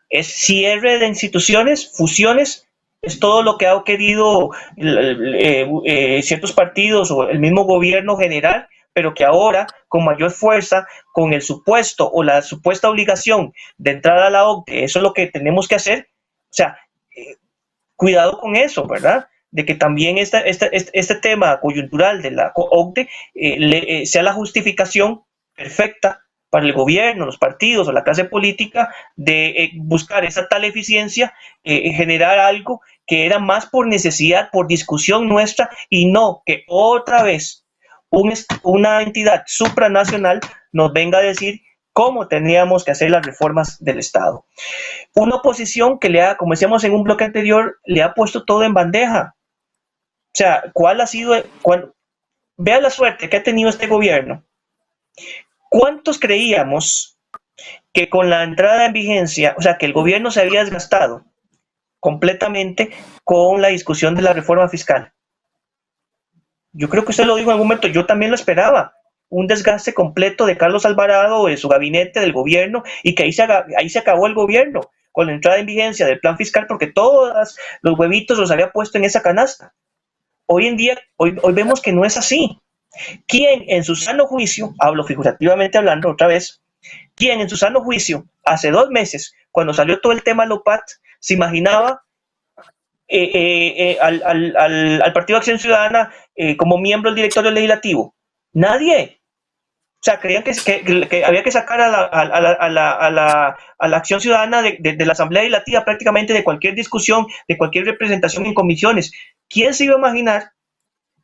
Es cierre de instituciones, fusiones. Es todo lo que ha querido ciertos partidos o el mismo gobierno general, pero que ahora, con mayor fuerza, con el supuesto o la supuesta obligación de entrar a la OCDE, eso es lo que tenemos que hacer. O sea, cuidado con eso, ¿verdad? De que también este tema coyuntural de la OCDE sea la justificación perfecta para el gobierno, los partidos o la clase política de buscar esa tal eficiencia, generar algo que era más por necesidad, por discusión nuestra, y no que otra vez una entidad supranacional nos venga a decir cómo teníamos que hacer las reformas del Estado. Una oposición que como decíamos en un bloque anterior, le ha puesto todo en bandeja. O sea, ¿cuál ha sido? Vea la suerte que ha tenido este gobierno. ¿Cuántos creíamos que con la entrada en vigencia, o sea, que el gobierno se había desgastado completamente con la discusión de la reforma fiscal? Yo creo que usted lo dijo en algún momento, yo también lo esperaba, un desgaste completo de Carlos Alvarado, de su gabinete, del gobierno, y que ahí se acabó el gobierno con la entrada en vigencia del plan fiscal, porque todos los huevitos los había puesto en esa canasta. Hoy en día, hoy vemos que no es así. ¿Quién en su sano juicio, hablo figurativamente hablando otra vez, quién en su sano juicio, hace 2 meses, cuando salió todo el tema LOPAT, se imaginaba al Partido Acción Ciudadana como miembro del directorio legislativo? Nadie. O sea, creían que había que sacar a la Acción Ciudadana de la Asamblea Legislativa, prácticamente de cualquier discusión, de cualquier representación en comisiones. ¿Quién se iba a imaginar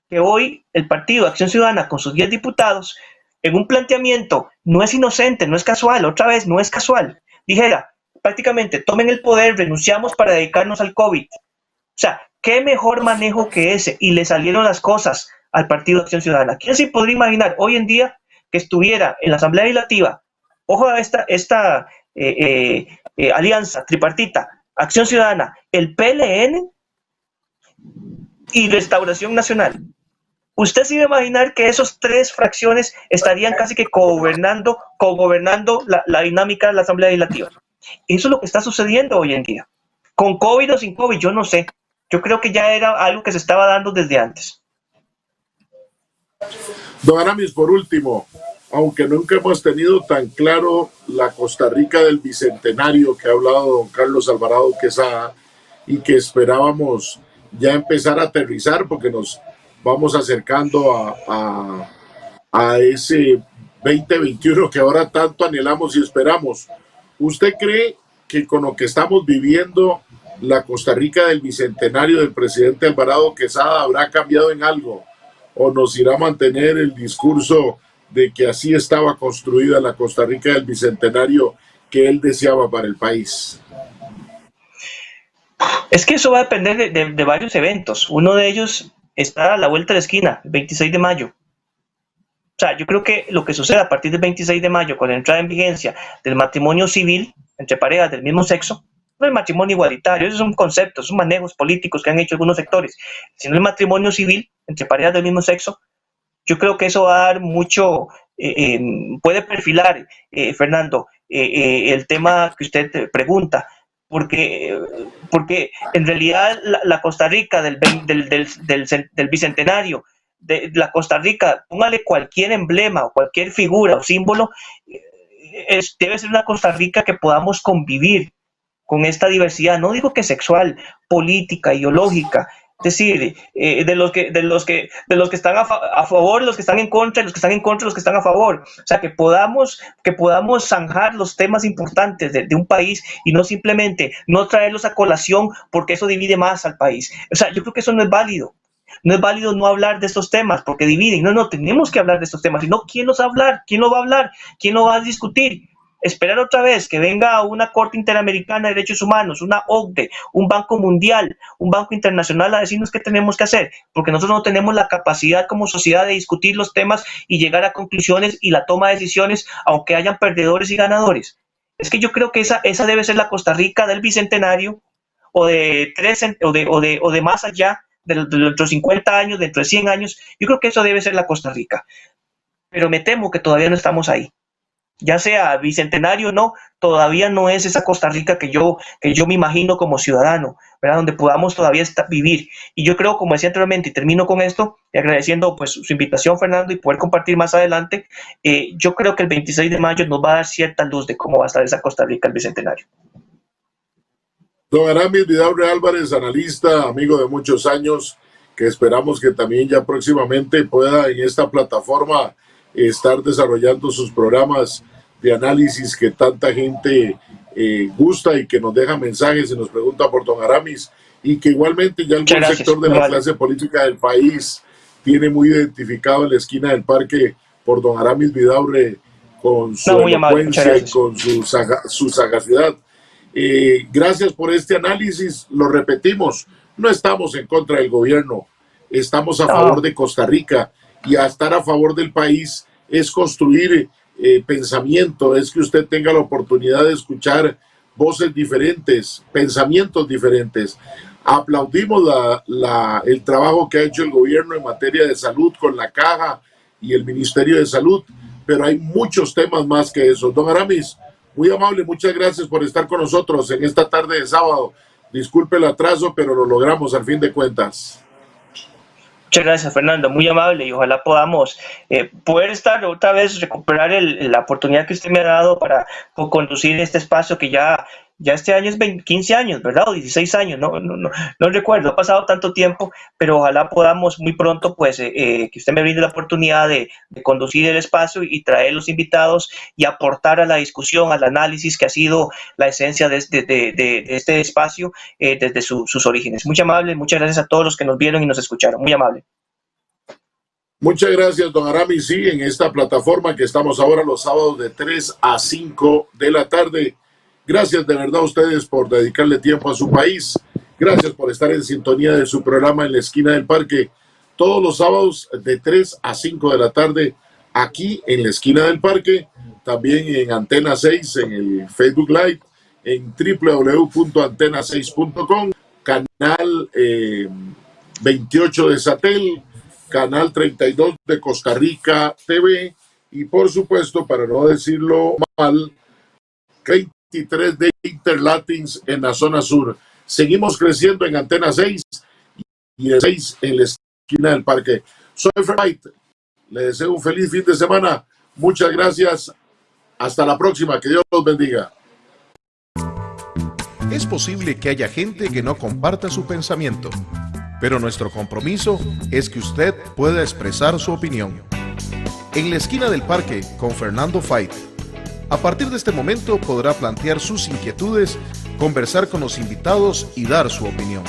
que hoy el partido Acción Ciudadana, con sus 10 diputados, en un planteamiento, no es inocente, no es casual, otra vez, no es casual, dijera, prácticamente, tomen el poder, renunciamos para dedicarnos al COVID? O sea, ¿qué mejor manejo que ese? Y le salieron las cosas al partido Acción Ciudadana. ¿Quién se podría imaginar hoy en día que estuviera en la Asamblea Legislativa, ojo a esta alianza tripartita, Acción Ciudadana, el PLN y Restauración Nacional? ¿Usted se iba a imaginar que esos 3 fracciones estarían casi que cogobernando la dinámica de la Asamblea Legislativa? Eso es lo que está sucediendo hoy en día. Con COVID o sin COVID, yo no sé. Yo creo que ya era algo que se estaba dando desde antes. Don Aramis, por último, aunque nunca hemos tenido tan claro la Costa Rica del Bicentenario que ha hablado don Carlos Alvarado Quesada y que esperábamos ya empezar a aterrizar porque nos vamos acercando a ese 2021 que ahora tanto anhelamos y esperamos. ¿Usted cree que con lo que estamos viviendo la Costa Rica del Bicentenario del presidente Alvarado Quesada habrá cambiado en algo? ¿O nos irá a mantener el discurso de que así estaba construida la Costa Rica del Bicentenario que él deseaba para el país? Es que eso va a depender de varios eventos. Uno de ellos está a la vuelta de la esquina, el 26 de mayo. O sea, yo creo que lo que suceda a partir del 26 de mayo, con la entrada en vigencia del matrimonio civil entre parejas del mismo sexo, no el matrimonio igualitario, esos son conceptos, son manejos políticos que han hecho algunos sectores, sino el matrimonio civil entre parejas del mismo sexo, yo creo que eso va a dar mucho, puede perfilar, Fernando, el tema que usted pregunta, porque en realidad la Costa Rica del Bicentenario, de la Costa Rica, póngale cualquier emblema o cualquier figura o símbolo, debe ser una Costa Rica que podamos convivir con esta diversidad, no digo que sexual, política, ideológica, es decir, de los que están a favor, los que están en contra, los que están en contra, los que están a favor. O sea, que podamos zanjar los temas importantes de un país y no simplemente no traerlos a colación porque eso divide más al país. O sea, yo creo que eso no es válido. No es válido no hablar de estos temas porque dividen. No, tenemos que hablar de estos temas. Si no, ¿quién los va a hablar? ¿Quién lo va a hablar? ¿Quién lo va a discutir? Esperar otra vez que venga una Corte Interamericana de Derechos Humanos, una OCDE, un Banco Mundial, un Banco Internacional a decirnos qué tenemos que hacer, porque nosotros no tenemos la capacidad como sociedad de discutir los temas y llegar a conclusiones y la toma de decisiones, aunque hayan perdedores y ganadores. Es que yo creo que esa debe ser la Costa Rica del Bicentenario o de más allá, dentro de 50 años, dentro de 100 años. Yo creo que eso debe ser la Costa Rica. Pero me temo que todavía no estamos ahí. Ya sea bicentenario o no, todavía no es esa Costa Rica que yo me imagino como ciudadano, ¿verdad? Donde podamos todavía vivir. Y yo creo, como decía anteriormente, y termino con esto, y agradeciendo pues su invitación, Fernando, y poder compartir más adelante, yo creo que el 26 de mayo nos va a dar cierta luz de cómo va a estar esa Costa Rica el bicentenario. Don Aramis Vidaurre Álvarez, analista, amigo de muchos años, que esperamos que también ya próximamente pueda en esta plataforma estar desarrollando sus programas de análisis que tanta gente gusta y que nos deja mensajes y nos pregunta por don Aramis, y que igualmente ya algún sector de la clase política del país tiene muy identificado en la esquina del parque por don Aramis Vidaurre con su elocuencia y con su sagacidad. Gracias por este análisis. Lo repetimos, no estamos en contra del gobierno, estamos a favor de Costa Rica, y a estar a favor del país es construir pensamiento, es que usted tenga la oportunidad de escuchar voces diferentes, pensamientos diferentes. Aplaudimos el trabajo que ha hecho el gobierno en materia de salud con la Caja y el Ministerio de Salud, pero hay muchos temas más que eso. Don Aramis, muy amable, muchas gracias por estar con nosotros en esta tarde de sábado. Disculpe el atraso, pero lo logramos al fin de cuentas. Muchas gracias, Fernando, muy amable, y ojalá podamos poder estar otra vez, recuperar la oportunidad que usted me ha dado para conducir este espacio que ya ya este año es 15 años, ¿verdad? O 16 años, no recuerdo, ha pasado tanto tiempo, pero ojalá podamos muy pronto, pues, que usted me brinde la oportunidad de conducir el espacio y traer los invitados y aportar a la discusión, al análisis que ha sido la esencia de este espacio desde sus orígenes. Muy amable, muchas gracias a todos los que nos vieron y nos escucharon, muy amable. Muchas gracias, don Aramis. Sí, en esta plataforma que estamos ahora los sábados de 3 a 5 de la tarde. Gracias de verdad a ustedes por dedicarle tiempo a su país. Gracias por estar en sintonía de su programa En la Esquina del Parque. Todos los sábados de 3 a 5 de la tarde, aquí en la Esquina del Parque. También en Antena 6, en el Facebook Live, en www.antena6.com, canal 28 de Satel, canal 32 de Costa Rica TV y por supuesto, para no decirlo mal, 23 de Interlatins en la zona sur. Seguimos creciendo en Antena 6 y el 6 en la Esquina del Parque. Soy Fred, le deseo un feliz fin de semana. Muchas gracias. Hasta la próxima. Que Dios los bendiga. Es posible que haya gente que no comparta su pensamiento, pero nuestro compromiso es que usted pueda expresar su opinión. En la Esquina del Parque con Fernando Fait. A partir de este momento podrá plantear sus inquietudes, conversar con los invitados y dar su opinión.